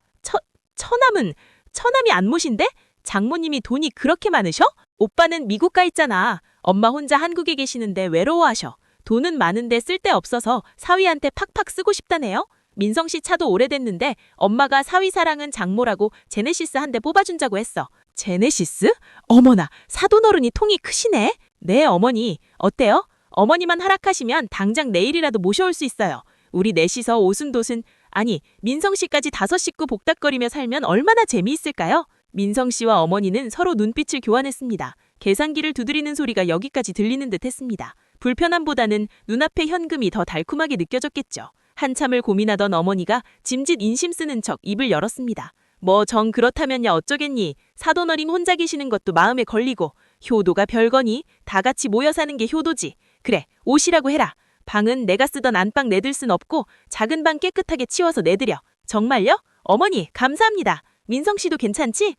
처남이 안 모신데? 장모님이 돈이 그렇게 많으셔? 오빠는 미국 가 있잖아. 엄마 혼자 한국에 계시는데 외로워하셔. 돈은 많은데 쓸데없어서 사위한테 팍팍 쓰고 싶다네요. 민성 씨 차도 오래됐는데 엄마가 사위 사랑은 장모라고 제네시스 한 대 뽑아준다고 했어. 제네시스? 어머나, 사돈어른이 통이 크시네. 네, 어머니. 어때요? 어머니만 허락하시면 당장 내일이라도 모셔올 수 있어요. 우리 넷이서 오순도순, 아니 민성 씨까지 5 식구 복닥거리며 살면 얼마나 재미있을까요? 민성 씨와 어머니는 서로 눈빛을 교환했습니다. 계산기를 두드리는 소리가 여기까지 들리는 듯 했습니다. 불편함보다는 눈앞의 현금이 더 달콤하게 느껴졌겠죠. 한참을 고민하던 어머니가 짐짓 인심 쓰는 척 입을 열었습니다. 뭐 정 그렇다면야 어쩌겠니? 사돈어린 혼자 계시는 것도 마음에 걸리고 효도가 별거니? 다 같이 모여 사는 게 효도지. 그래, 옷이라고 해라. 방은 내가 쓰던 안방 내들 순 없고 작은 방 깨끗하게 치워서 내드려. 정말요? 어머니, 감사합니다. 민성 씨도 괜찮지?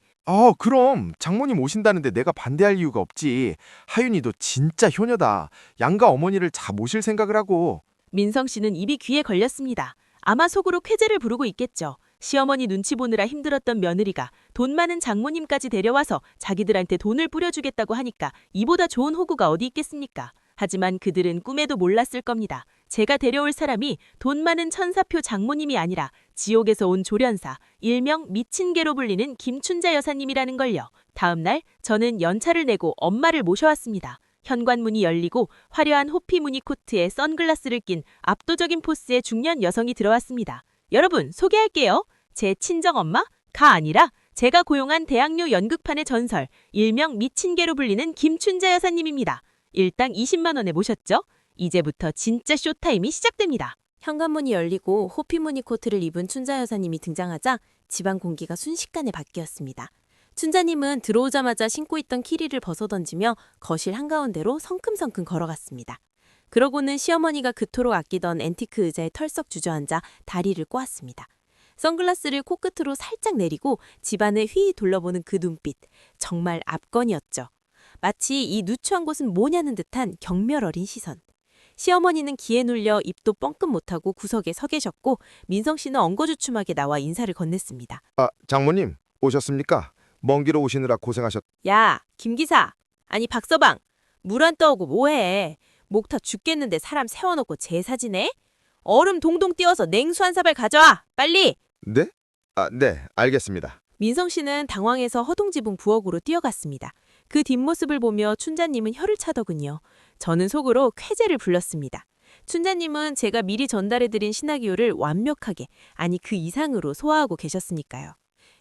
그럼 장모님 오신다는데 내가 반대할 이유가 없지. 하윤이도 진짜 효녀다. 양가 어머니를 다 모실 생각을 하고. 민성 씨는 입이 귀에 걸렸습니다. 아마 속으로 쾌재를 부르고 있겠죠. 시어머니 눈치 보느라 힘들었던 며느리가 돈 많은 장모님까지 데려와서 자기들한테 돈을 뿌려주겠다고 하니까 이보다 좋은 호구가 어디 있겠습니까? 하지만 그들은 꿈에도 몰랐을 겁니다. 제가 데려올 사람이 돈 많은 천사표 장모님이 아니라 지옥에서 온 조련사, 일명 미친 개로 불리는 김춘자 여사님이라는 걸요. 다음 날 저는 연차를 내고 엄마를 모셔왔습니다. 현관문이 열리고 화려한 호피 무늬 코트에 선글라스를 낀 압도적인 포스의 중년 여성이 들어왔습니다. 여러분, 소개할게요. 제 친정엄마가 아니라 제가 고용한 대학로 연극판의 전설, 일명 미친 개로 불리는 김춘자 여사님입니다. 일당 20만 원에 모셨죠? 이제부터 진짜 쇼타임이 시작됩니다. 현관문이 열리고 호피무늬 코트를 입은 춘자 여사님이 등장하자 집안 공기가 순식간에 바뀌었습니다. 춘자님은 들어오자마자 신고 있던 키리를 벗어던지며 거실 한가운데로 성큼성큼 걸어갔습니다. 그러고는 시어머니가 그토록 아끼던 앤티크 의자에 털썩 주저앉아 다리를 꼬았습니다. 선글라스를 코끝으로 살짝 내리고 집안을 휘휘 둘러보는 그 눈빛, 정말 압권이었죠. 마치 이 누추한 곳은 뭐냐는 듯한 경멸 어린 시선. 시어머니는 기에 눌려 입도 뻥끗 못하고 구석에 서 계셨고 민성 씨는 엉거주춤하게 나와 인사를 건넸습니다. 장모님 오셨습니까? 먼 길 오시느라 고생하셨. 야, 김 기사. 아니 박서방. 물 안 떠오고 뭐해. 목 타 죽겠는데 사람 세워놓고 제사 지내? 얼음 동동 띄워서 냉수 한 사발 가져와. 빨리. 네? 네, 알겠습니다. 민성 씨는 당황해서 허둥지붕 부엌으로 뛰어갔습니다. 그 뒷모습을 보며 춘자님은 혀를 차더군요. 저는 속으로 쾌재를 불렀습니다. 춘자님은 제가 미리 전달해드린 시나리오를 완벽하게, 아니 그 이상으로 소화하고 계셨으니까요.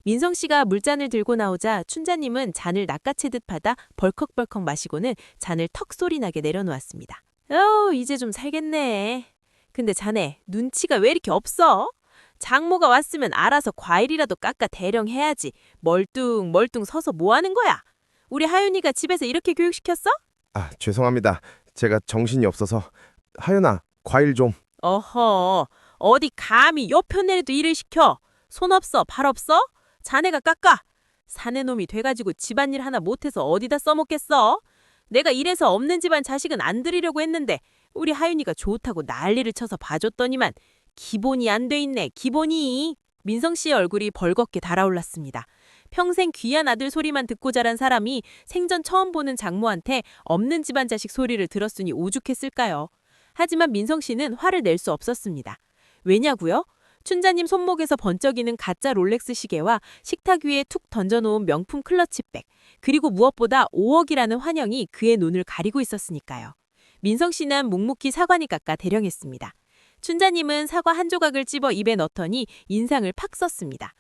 민성 씨가 물잔을 들고 나오자 춘자님은 잔을 낚아채듯 받아 벌컥벌컥 마시고는 잔을 턱 소리 나게 내려놓았습니다. 이제 좀 살겠네. 근데 자네 눈치가 왜 이렇게 없어? 장모가 왔으면 알아서 과일이라도 깎아 대령해야지. 멀뚱멀뚱 서서 뭐 하는 거야? 우리 하윤이가 집에서 이렇게 교육시켰어? 죄송합니다. 제가 정신이 없어서. 하윤아, 과일 좀. 어허, 어디 감히 옆편내에도 일을 시켜. 손 없어, 발 없어? 자네가 깎아. 사내놈이 돼가지고 집안일 하나 못해서 어디다 써먹겠어? 내가 이래서 없는 집안 자식은 안 들이려고 했는데 우리 하윤이가 좋다고 난리를 쳐서 봐줬더니만 기본이 안 돼 있네, 기본이. 민성 씨의 얼굴이 벌겋게 달아올랐습니다. 평생 귀한 아들 소리만 듣고 자란 사람이 생전 처음 보는 장모한테 없는 집안 자식 소리를 들었으니 오죽했을까요? 하지만 민성 씨는 화를 낼 수 없었습니다. 왜냐고요? 춘자님 손목에서 번쩍이는 가짜 롤렉스 시계와 식탁 위에 툭 던져놓은 명품 클러치백, 그리고 무엇보다 5억이라는 환영이 그의 눈을 가리고 있었으니까요. 민성 씨는 묵묵히 사과니 깎아 대령했습니다. 춘자님은 사과 한 조각을 찝어 입에 넣더니 인상을 팍 썼습니다.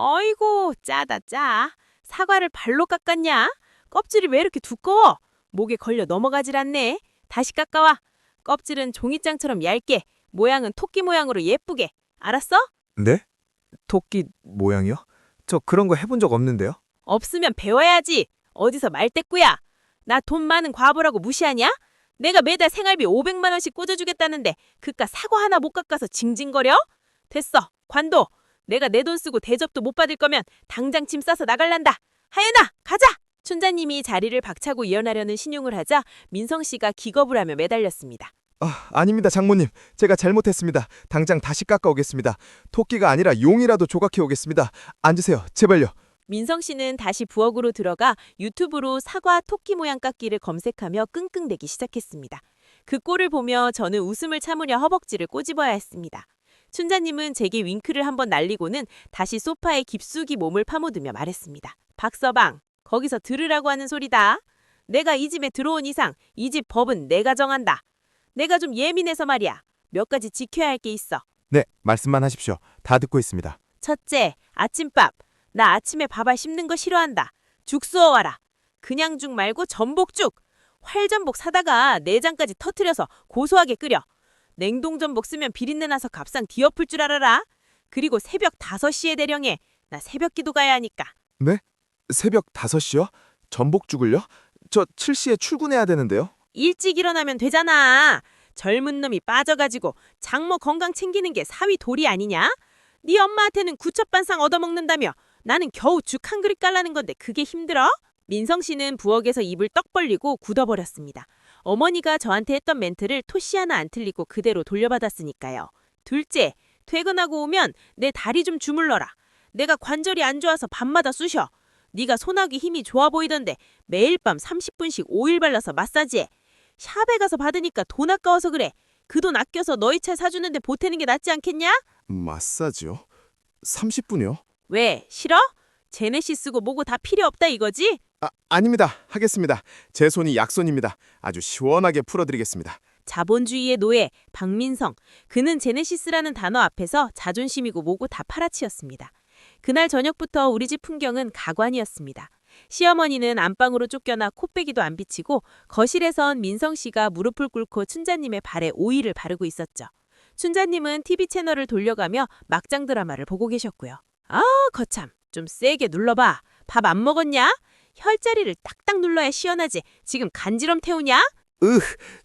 어이고, 짜다 짜. 사과를 발로 깎았냐? 껍질이 왜 이렇게 두꺼워? 목에 걸려 넘어가질 않네. 다시 깎아와. 껍질은 종이장처럼 얇게, 모양은 토끼 모양으로 예쁘게. 알았어? 네? 토끼 모양이요? 저 그런 거 해본 적 없는데요. 없으면 배워야지. 어디서 말대꾸야. 나 돈 많은 과부라고 무시하냐? 내가 매달 생활비 500만 원씩 꽂아주겠다는데 그깟 사과 하나 못 깎아서 징징거려? 됐어. 관도. 내가 내 돈 쓰고 대접도 못 받을 거면 당장 짐 싸서 나갈란다. 하윤아, 가자! 춘자님이 자리를 박차고 일어나려는 신용을 하자 민성 씨가 기겁을 하며 매달렸습니다. 아닙니다, 장모님. 제가 잘못했습니다. 당장 다시 깎아오겠습니다. 토끼가 아니라 용이라도 조각해 오겠습니다. 앉으세요, 제발요. 민성 씨는 다시 부엌으로 들어가 유튜브로 사과 토끼 모양 깎기를 검색하며 끙끙대기 시작했습니다. 그 꼴을 보며 저는 웃음을 참으려 허벅지를 꼬집어야 했습니다. 춘자님은 제게 윙크를 한번 날리고는 다시 소파에 깊숙이 몸을 파묻으며 말했습니다. 박서방, 거기서 들으라고 하는 소리다. 내가 이 집에 들어온 이상 이 집 법은 내가 정한다. 내가 좀 예민해서 말이야. 몇 가지 지켜야 할 게 있어. 네, 말씀만 하십시오. 다 듣고 있습니다. 첫째, 아침밥. 나 아침에 밥알 씹는 거 싫어한다. 죽 쏘아와라. 그냥 죽 말고 전복죽. 활전복 사다가 내장까지 터트려서 고소하게 끓여. 냉동전복 쓰면 비린내 나서 갑상 뒤엎을 줄 알아라. 그리고 새벽 5시에 대령해. 나 새벽 기도 가야 하니까. 네? 새벽 5시요? 전복죽을요? 저 7시에 출근해야 되는데요. 일찍 일어나면 되잖아. 젊은 놈이 빠져가지고 장모 건강 챙기는 게 사위 도리 아니냐? 네 엄마한테는 구첩반상 얻어먹는다며 나는 겨우 죽 한 그릇 깔라는 건데 그게 힘들어? 민성 씨는 부엌에서 입을 떡 벌리고 굳어버렸습니다. 어머니가 저한테 했던 멘트를 토시 하나 안 틀리고 그대로 돌려받았으니까요. 둘째, 퇴근하고 오면 내 다리 좀 주물러라. 내가 관절이 안 좋아서 밤마다 쑤셔. 네가 소나기 힘이 좋아 보이던데 매일 밤 30분씩 오일 발라서 마사지해. 샵에 가서 받으니까 돈 아까워서 그래. 그 돈 아껴서 너희 차 사주는데 보태는 게 낫지 않겠냐? 마사지요? 30분이요? 왜? 싫어? 제네시스고 뭐고 다 필요 없다 이거지? 아닙니다. 하겠습니다. 제 손이 약손입니다. 아주 시원하게 풀어드리겠습니다. 자본주의의 노예 박민성. 그는 제네시스라는 단어 앞에서 자존심이고 뭐고 다 팔아치웠습니다. 그날 저녁부터 우리 집 풍경은 가관이었습니다. 시어머니는 안방으로 쫓겨나 코빼기도 안 비치고 거실에선 민성 씨가 무릎을 꿇고 춘자님의 발에 오일을 바르고 있었죠. 춘자님은 TV 채널을 돌려가며 막장 드라마를 보고 계셨고요. 거참. 좀 세게 눌러봐. 밥 안 먹었냐? 혈자리를 딱딱 눌러야 시원하지. 지금 간지럼 태우냐?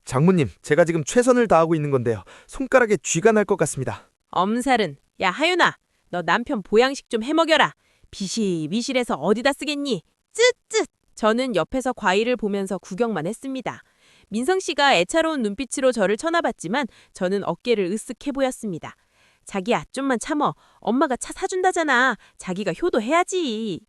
장모님, 제가 지금 최선을 다하고 있는 건데요. 손가락에 쥐가 날 것 같습니다. 엄살은. 야 하윤아. 너 남편 보양식 좀 해먹여라. 비실비실해서 어디다 쓰겠니? 쯧쯧. 저는 옆에서 과일을 보면서 구경만 했습니다. 민성 씨가 애처로운 눈빛으로 저를 쳐다봤지만 저는 어깨를 으쓱해 보였습니다. 자기야, 좀만 참어. 엄마가 차 사준다잖아. 자기가 효도해야지.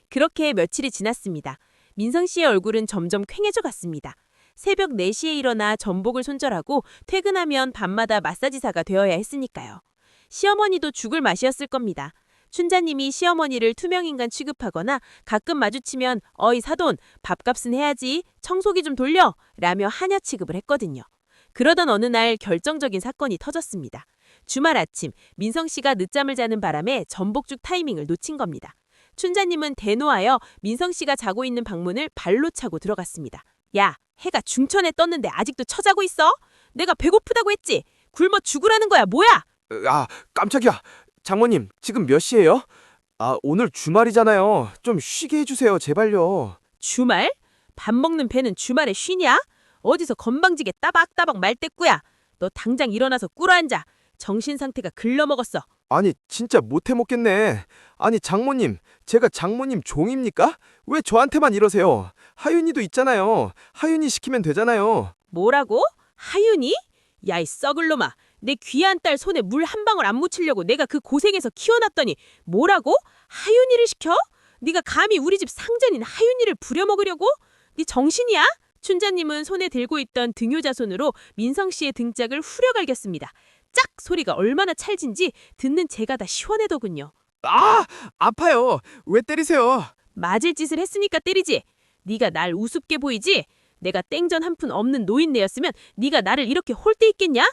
그렇게 며칠이 지났습니다. 민성 씨의 얼굴은 점점 퀭해져 갔습니다. 새벽 4시에 일어나 전복을 손절하고 퇴근하면 밤마다 마사지사가 되어야 했으니까요. 시어머니도 죽을 맛이었을 겁니다. 춘자님이 시어머니를 투명인간 취급하거나 가끔 마주치면 어이 사돈 밥값은 해야지 청소기 좀 돌려 라며 하냐 취급을 했거든요. 그러던 어느 날 결정적인 사건이 터졌습니다. 주말 아침 민성 씨가 늦잠을 자는 바람에 전복죽 타이밍을 놓친 겁니다. 춘자님은 대노하여 민성 씨가 자고 있는 방문을 발로 차고 들어갔습니다. 야, 해가 중천에 떴는데 아직도 처자고 있어? 내가 배고프다고 했지? 굶어 죽으라는 거야 뭐야? 아, 깜짝이야. 장모님, 지금 몇 시예요? 아, 오늘 주말이잖아요. 좀 쉬게 해주세요, 제발요. 주말? 밥 먹는 배는 주말에 쉬냐? 어디서 건방지게 따박따박 말대꾸야. 너 당장 일어나서 꿇어앉아. 정신 상태가 글러먹었어. 아니, 진짜 못해 먹겠네. 아니, 장모님, 제가 장모님 종입니까? 왜 저한테만 이러세요? 하윤이도 있잖아요. 하윤이 시키면 되잖아요. 뭐라고? 하윤이? 야, 이 썩을 놈아. 내 귀한 딸 손에 물 한 방울 안 묻히려고 내가 그 고생해서 키워놨더니 뭐라고? 하윤이를 시켜? 네가 감히 우리 집 상전인 하윤이를 부려먹으려고? 네 정신이야? 춘자님은 손에 들고 있던 등효자 손으로 민성 씨의 등짝을 후려갈겼습니다. 짝 소리가 얼마나 찰진지 듣는 제가 다 시원해더군요. 아, 아파요. 왜 때리세요? 맞을 짓을 했으니까 때리지. 네가 날 우습게 보이지? 내가 땡전 한 푼 없는 노인네였으면 네가 나를 이렇게 홀 때 있겠냐?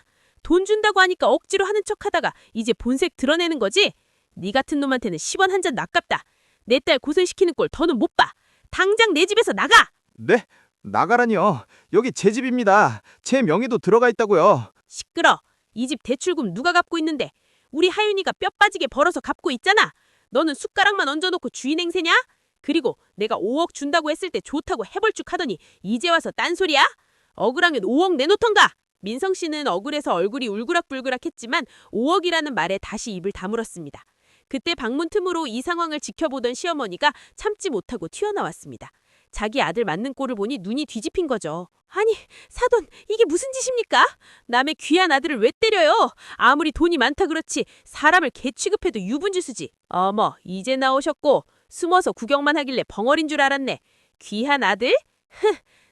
돈 준다고 하니까 억지로 하는 척하다가 이제 본색 드러내는 거지? 네 같은 놈한테는 10원 한 잔 아깝다. 내 딸 고생시키는 꼴 더는 못 봐. 당장 내 집에서 나가! 네? 나가라니요. 여기 제 집입니다. 제 명의도 들어가 있다고요. 시끄러. 이 집 대출금 누가 갚고 있는데 우리 하윤이가 뼈 빠지게 벌어서 갚고 있잖아. 너는 숟가락만 얹어놓고 주인 행세냐? 그리고 내가 5억 준다고 했을 때 좋다고 해벌쭉 하더니 이제 와서 딴소리야? 억울하면 5억 내놓던가. 민성 씨는 억울해서 얼굴이 울그락불그락했지만 5억이라는 말에 다시 입을 다물었습니다. 그때 방문 틈으로 이 상황을 지켜보던 시어머니가 참지 못하고 튀어나왔습니다. 자기 아들 맞는 꼴을 보니 눈이 뒤집힌 거죠. 아니, 사돈, 이게 무슨 짓입니까? 남의 귀한 아들을 왜 때려요? 아무리 돈이 많다 그렇지 사람을 개 취급해도 유분지수지. 어머, 이제 나오셨고 숨어서 구경만 하길래 벙어린 줄 알았네. 귀한 아들?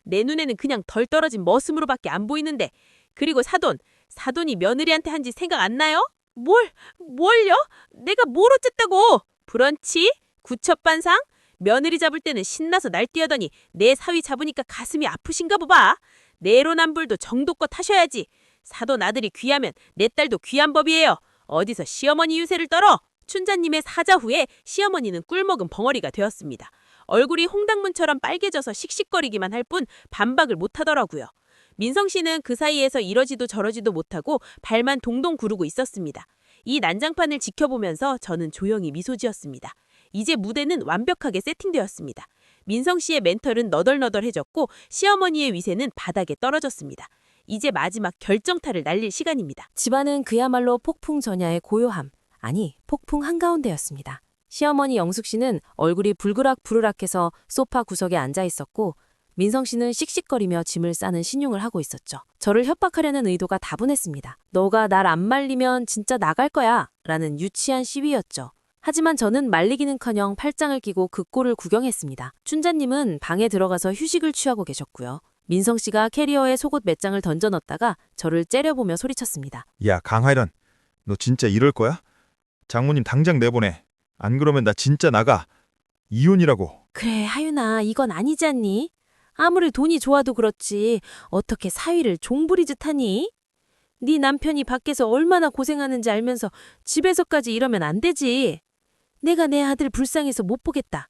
내 눈에는 그냥 덜 떨어진 머슴으로밖에 안 보이는데. 그리고 사돈이 며느리한테 한 짓 생각 안 나요? 뭘요? 내가 뭘 어쨌다고? 브런치? 구첩반상? 며느리 잡을 때는 신나서 날뛰어더니 내 사위 잡으니까 가슴이 아프신가 보봐. 내로남불도 정도껏 하셔야지. 사돈 아들이 귀하면 내 딸도 귀한 법이에요. 어디서 시어머니 유세를 떨어? 춘자님의 사자 후에 시어머니는 꿀먹은 벙어리가 되었습니다. 얼굴이 홍당무처럼 빨개져서 씩씩거리기만 할 뿐 반박을 못하더라고요. 민성 씨는 그 사이에서 이러지도 저러지도 못하고 발만 동동 구르고 있었습니다. 이 난장판을 지켜보면서 저는 조용히 미소 지었습니다. 이제 무대는 완벽하게 세팅되었습니다. 민성 씨의 멘털은 너덜너덜해졌고 시어머니의 위세는 바닥에 떨어졌습니다. 이제 마지막 결정타를 날릴 시간입니다. 집안은 그야말로 폭풍 전야의 고요함, 아니 폭풍 한가운데였습니다. 시어머니 영숙 씨는 얼굴이 불그락부르락해서 소파 구석에 앉아 있었고 민성 씨는 씩씩거리며 짐을 싸는 신용을 하고 있었죠. 저를 협박하려는 의도가 다분했습니다. 너가 날 안 말리면 진짜 나갈 거야 라는 유치한 시위였죠. 하지만 저는 말리기는커녕 팔짱을 끼고 그 꼴을 구경했습니다. 춘자님은 방에 들어가서 휴식을 취하고 계셨고요. 민성 씨가 캐리어에 속옷 몇 장을 던져 넣었다가 저를 째려보며 소리쳤습니다. 야, 강하일은 너 진짜 이럴 거야? 장모님 당장 내보내. 안 그러면 나 진짜 나가. 이혼이라고. 그래, 하윤아, 이건 아니지 않니? 아무리 돈이 좋아도 그렇지 어떻게 사위를 종부리듯 하니? 네 남편이 밖에서 얼마나 고생하는지 알면서 집에서까지 이러면 안 되지. 내가 내 아들 불쌍해서 못 보겠다.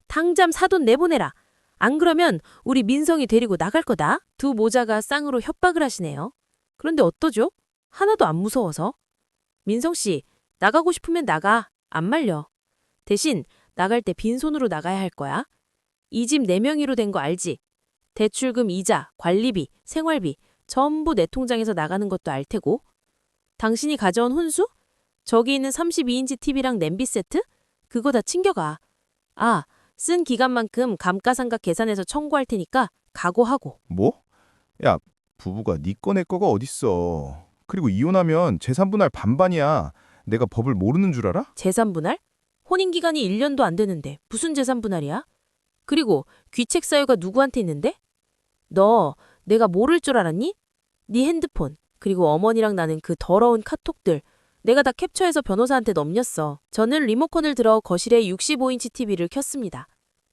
당장 사돈 내보내라. 안 그러면 우리 민성이 데리고 나갈 거다. 두 모자가 쌍으로 협박을 하시네요. 그런데 어떠죠? 하나도 안 무서워서. 민성 씨, 나가고 싶으면 나가. 안 말려. 대신 나갈 때 빈손으로 나가야 할 거야. 이 집 내 명의로 된 거 알지? 대출금, 이자, 관리비, 생활비 전부 내 통장에서 나가는 것도 알 테고. 당신이 가져온 혼수? 저기 있는 32인치 TV랑 냄비 세트? 그거 다 챙겨가. 아, 쓴 기간만큼 감가상각 계산해서 청구할 테니까 각오하고. 뭐? 야, 부부가 네 거 내 거가 어딨어. 그리고 이혼하면 재산분할 반반이야. 내가 법을 모르는 줄 알아? 재산분할? 혼인기간이 1년도 안 되는데 무슨 재산분할이야? 그리고 귀책 사유가 누구한테 있는데? 너 내가 모를 줄 알았니? 네 핸드폰, 그리고 어머니랑 나는 그 더러운 카톡들. 내가 다 캡처해서 변호사한테 넘겼어. 저는 리모컨을 들어 거실에 65인치 TV를 켰습니다.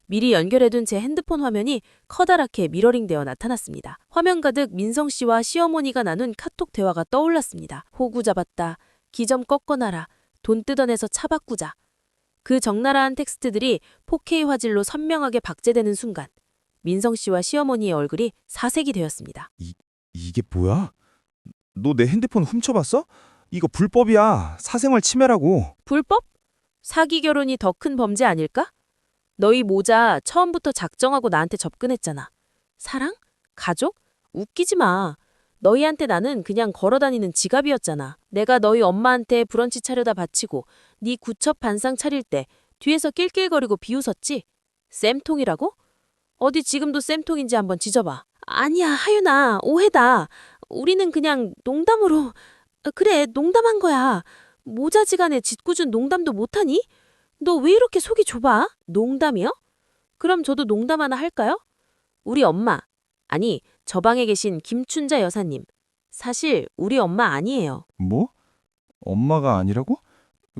미리 연결해둔 제 핸드폰 화면이 커다랗게 미러링되어 나타났습니다. 화면 가득 민성 씨와 시어머니가 나눈 카톡 대화가 떠올랐습니다. 호구 잡았다. 기 좀 꺾어놔라. 돈 뜯어내서 차 바꾸자. 그 적나라한 텍스트들이 4K 화질로 선명하게 박제되는 순간 민성 씨와 시어머니의 얼굴이 사색이 되었습니다. 이게 뭐야? 너 내 핸드폰 훔쳐봤어? 이거 불법이야. 사생활 침해라고. 불법? 사기 결혼이 더 큰 범죄 아닐까? 너희 모자 처음부터 작정하고 나한테 접근했잖아. 사랑? 가족? 웃기지 마. 너희한테 나는 그냥 걸어다니는 지갑이었잖아. 내가 너희 엄마한테 브런치 차려다 바치고 네 구첩 반상 차릴 때 뒤에서 낄낄거리고 비웃었지? 쌤통이라고? 어디 지금도 쌤통인지 한번 지져봐. 아니야, 하윤아. 오해다. 우리는 그냥 농담으로. 그래, 농담한 거야. 모자지간에 짓궂은 농담도 못하니? 너 왜 이렇게 속이 좁아? 농담이요? 그럼 저도 농담 하나 할까요? 우리 엄마, 아니 저 방에 계신 김춘자 여사님, 사실 우리 엄마 아니에요. 뭐? 엄마가 아니라고?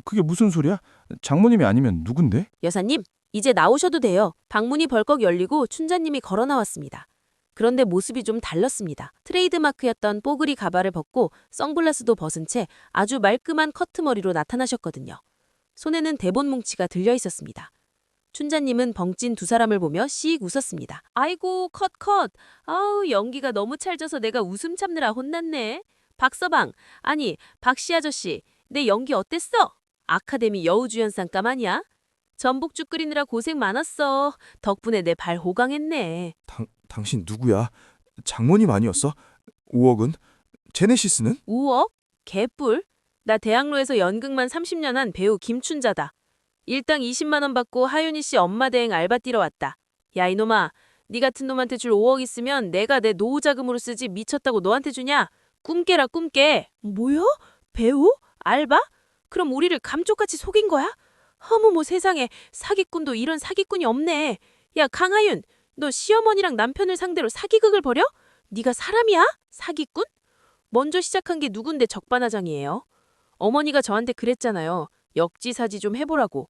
그게 무슨 소리야? 장모님이 아니면 누군데? 여사님, 이제 나오셔도 돼요. 방문이 벌컥 열리고 춘자님이 걸어 나왔습니다. 그런데 모습이 좀 달랐습니다. 트레이드마크였던 뽀글이 가발을 벗고 선글라스도 벗은 채 아주 말끔한 커트머리로 나타나셨거든요. 손에는 대본 뭉치가 들려 있었습니다. 춘자님은 벙찐 두 사람을 보며 씩 웃었습니다. 아이고, 컷. 아우, 연기가 너무 찰져서 내가 웃음 참느라 혼났네. 박서방, 아니 박씨 아저씨, 내 연기 어땠어? 아카데미 여우주연상감 아니야? 전복죽 끓이느라 고생 많았어. 덕분에 내 발 호강했네. 당신 누구야? 장모님 아니었어? 5억은? 제네시스는? 우억? 개뿔? 나 대학로에서 연극만 30년 한 배우 김춘자다. 일당 20만 원 받고 하윤희 씨 엄마 대행 알바 뛰러 왔다. 야 이놈아, 네 같은 놈한테 줄 5억 있으면 내가 내 노후 자금으로 쓰지 미쳤다고 너한테 주냐? 꿈 깨라 꿈 깨. 뭐야? 배우? 알바? 그럼 우리를 감쪽같이 속인 거야? 어머머 세상에, 사기꾼도 이런 사기꾼이 없네. 야 강하윤, 너 시어머니랑 남편을 상대로 사기극을 벌여? 네가 사람이야? 사기꾼? 먼저 시작한 게 누군데 적반하장이에요. 어머니가 저한테 그랬잖아요. 역지사지 좀 해보라고.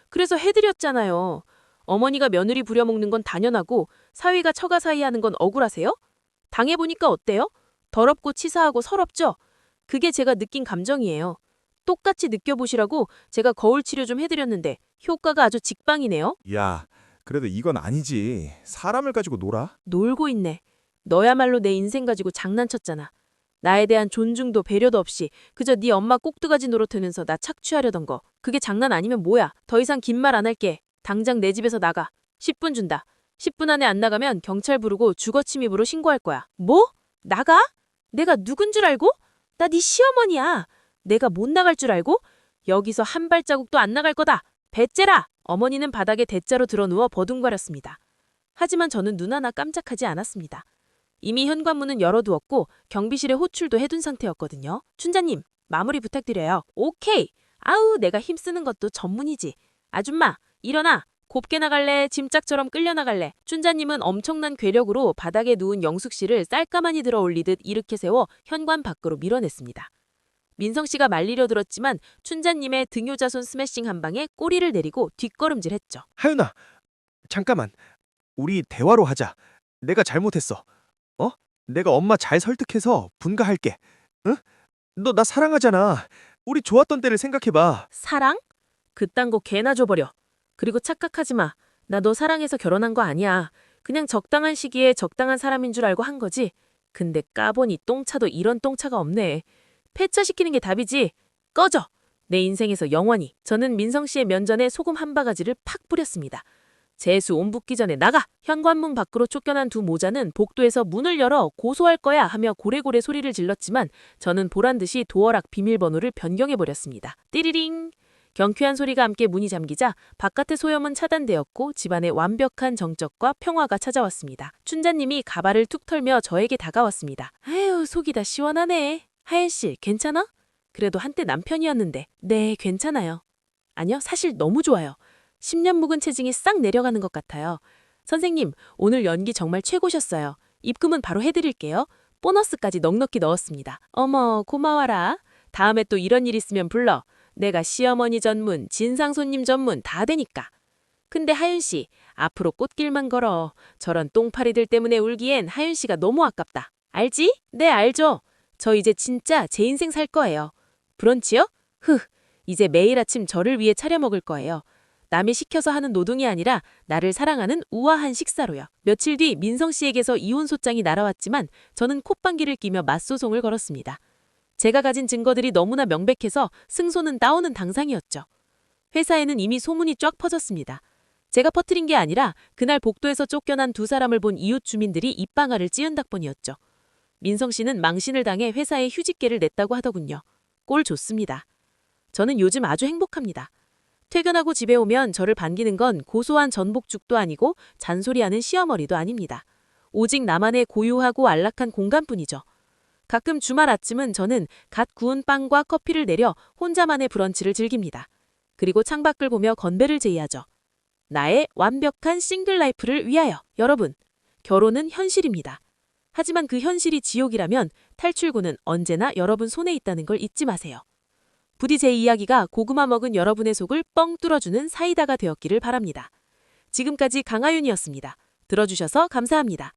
그래서 해드렸잖아요. 어머니가 며느리 부려먹는 건 당연하고 사위가 처가 사이하는 건 억울하세요? 당해보니까 어때요? 더럽고 치사하고 서럽죠? 그게 제가 느낀 감정이에요. 똑같이 느껴보시라고 제가 거울 치료 좀 해드렸는데 효과가 아주 직방이네요. 야, 그래도 이건 아니지. 사람을 가지고 놀아? 놀고 있네. 너야말로 내 인생 가지고 장난쳤잖아. 나에 대한 존중도 배려도 없이 그저 네 엄마 꼭두가지 노릇하면서 나 착취하려던 거. 그게 장난 아니면 뭐야. 더 이상 긴 말 안 할게. 당장 내 집에서 나가. 10분 준다. 10분 안에 안 나가면 경찰 부르고 주거침입으로 신고할 거야. 뭐? 나가? 내가 누군 줄 알고? 나 네 시어머니야. 내가 못 나갈 줄 알고? 여기서 한 발자국도 안 나갈 거다. 배째라! 어머니는 바닥에 대자로 드러누워 버둥거렸습니다. 하지만 저는 눈 하나 깜짝하지 않았습니다. 이미 현관문은 열어두었고 경비실에 호출도 해둔 상태였거든요. 춘자님, 마무리 부탁드려요. 오케이. 아우, 내가 힘쓰는 것도 전문이지. 아줌마, 일어나. 곱게 나갈래? 짐짝처럼 끌려나갈래? 춘자님은 엄청난 괴력으로 바닥에 누운 영숙 씨를 쌀가마니 들어 올리듯 이렇게 세워 현관 밖으로 밀어냈습니다. 민성 씨가 말리려 들었지만 춘자님의 등효자손 스매싱 한 방에 꼬리를 내리고 뒷걸음질했죠. 하윤아, 잠깐만. 우리 대화로 하자. 내가 잘못했어. 내가 엄마 잘 설득해서 분가할게. 응? 너 나 사랑하잖아. 우리 좋았던 때를 생각해봐. 사랑? 그딴 거 개나 줘버려. 그리고 착각하지 마. 나 너 사랑해서 결혼한 거 아니야. 그냥 적당한 시기에 적당한 사람인 줄 알고 한 거지. 근데 까보니 똥차도 이런 똥차가 없네. 폐차시키는 게 답이지. 꺼져. 내 인생에서 영원히. 저는 민성 씨의 면전에 소금 한 바가지를 팍 뿌렸습니다. 재수 온 붓기 전에 나가! 현관문 밖으로 쫓겨난 두 모자는 복도에서 문을 열어 고소할 거야 하며 고래고래 소리를 질렀지만 저는 보란듯이 도어락 비밀번호를 변경해버렸습니다. 띠리링! 경쾌한 소리가 함께 문이 잠기자 바깥의 소염은 차단되었고 집안에 완벽한 정적과 평화가 찾아왔습니다. 춘자님이 가발을 툭 털며 저에게 다가왔습니다. 아유, 속이 다 시원하네. 하연 씨, 괜찮아? 그래도 한때 남편이었는데. 네, 괜찮아요. 아니요, 사실 너무 좋아요. 10년 묵은 체증이 싹 내려가는 것 같아요. 선생님, 오늘 연기 정말 최고셨어요. 입금은 바로 해드릴게요. 보너스까지 넉넉히 넣었습니다. 어머, 고마워라. 다음에 또 이런 일 있으면 불러. 내가 시어머니 전문, 진상 손님 전문 다 되니까. 근데 하윤 씨, 앞으로 꽃길만 걸어. 저런 똥파리들 때문에 울기엔 하윤 씨가 너무 아깝다. 알지? 네, 알죠. 저 이제 진짜 제 인생 살 거예요. 브런치요? 이제 매일 아침 저를 위해 차려 먹을 거예요. 남이 시켜서 하는 노동이 아니라 나를 사랑하는 우아한 식사로요. 며칠 뒤 민성 씨에게서 이혼 소장이 날아왔지만 저는 콧방귀를 끼며 맞소송을 걸었습니다. 제가 가진 증거들이 너무나 명백해서 승소는 따오는 당상이었죠. 회사에는 이미 소문이 쫙 퍼졌습니다. 제가 퍼뜨린 게 아니라 그날 복도에서 쫓겨난 두 사람을 본 이웃 주민들이 입방아를 찌은 덕분이었죠. 민성 씨는 망신을 당해 회사에 휴직계를 냈다고 하더군요. 꼴 좋습니다. 저는 요즘 아주 행복합니다. 퇴근하고 집에 오면 저를 반기는 건 고소한 전복죽도 아니고 잔소리하는 시어머니도 아닙니다. 오직 나만의 고요하고 안락한 공간뿐이죠. 가끔 주말 아침은 저는 갓 구운 빵과 커피를 내려 혼자만의 브런치를 즐깁니다. 그리고 창밖을 보며 건배를 제의하죠. 나의 완벽한 싱글 라이프를 위하여. 여러분, 결혼은 현실입니다. 하지만 그 현실이 지옥이라면 탈출구는 언제나 여러분 손에 있다는 걸 잊지 마세요. 부디 제 이야기가 고구마 먹은 여러분의 속을 뻥 뚫어주는 사이다가 되었기를 바랍니다. 지금까지 강하윤이었습니다. 들어주셔서 감사합니다.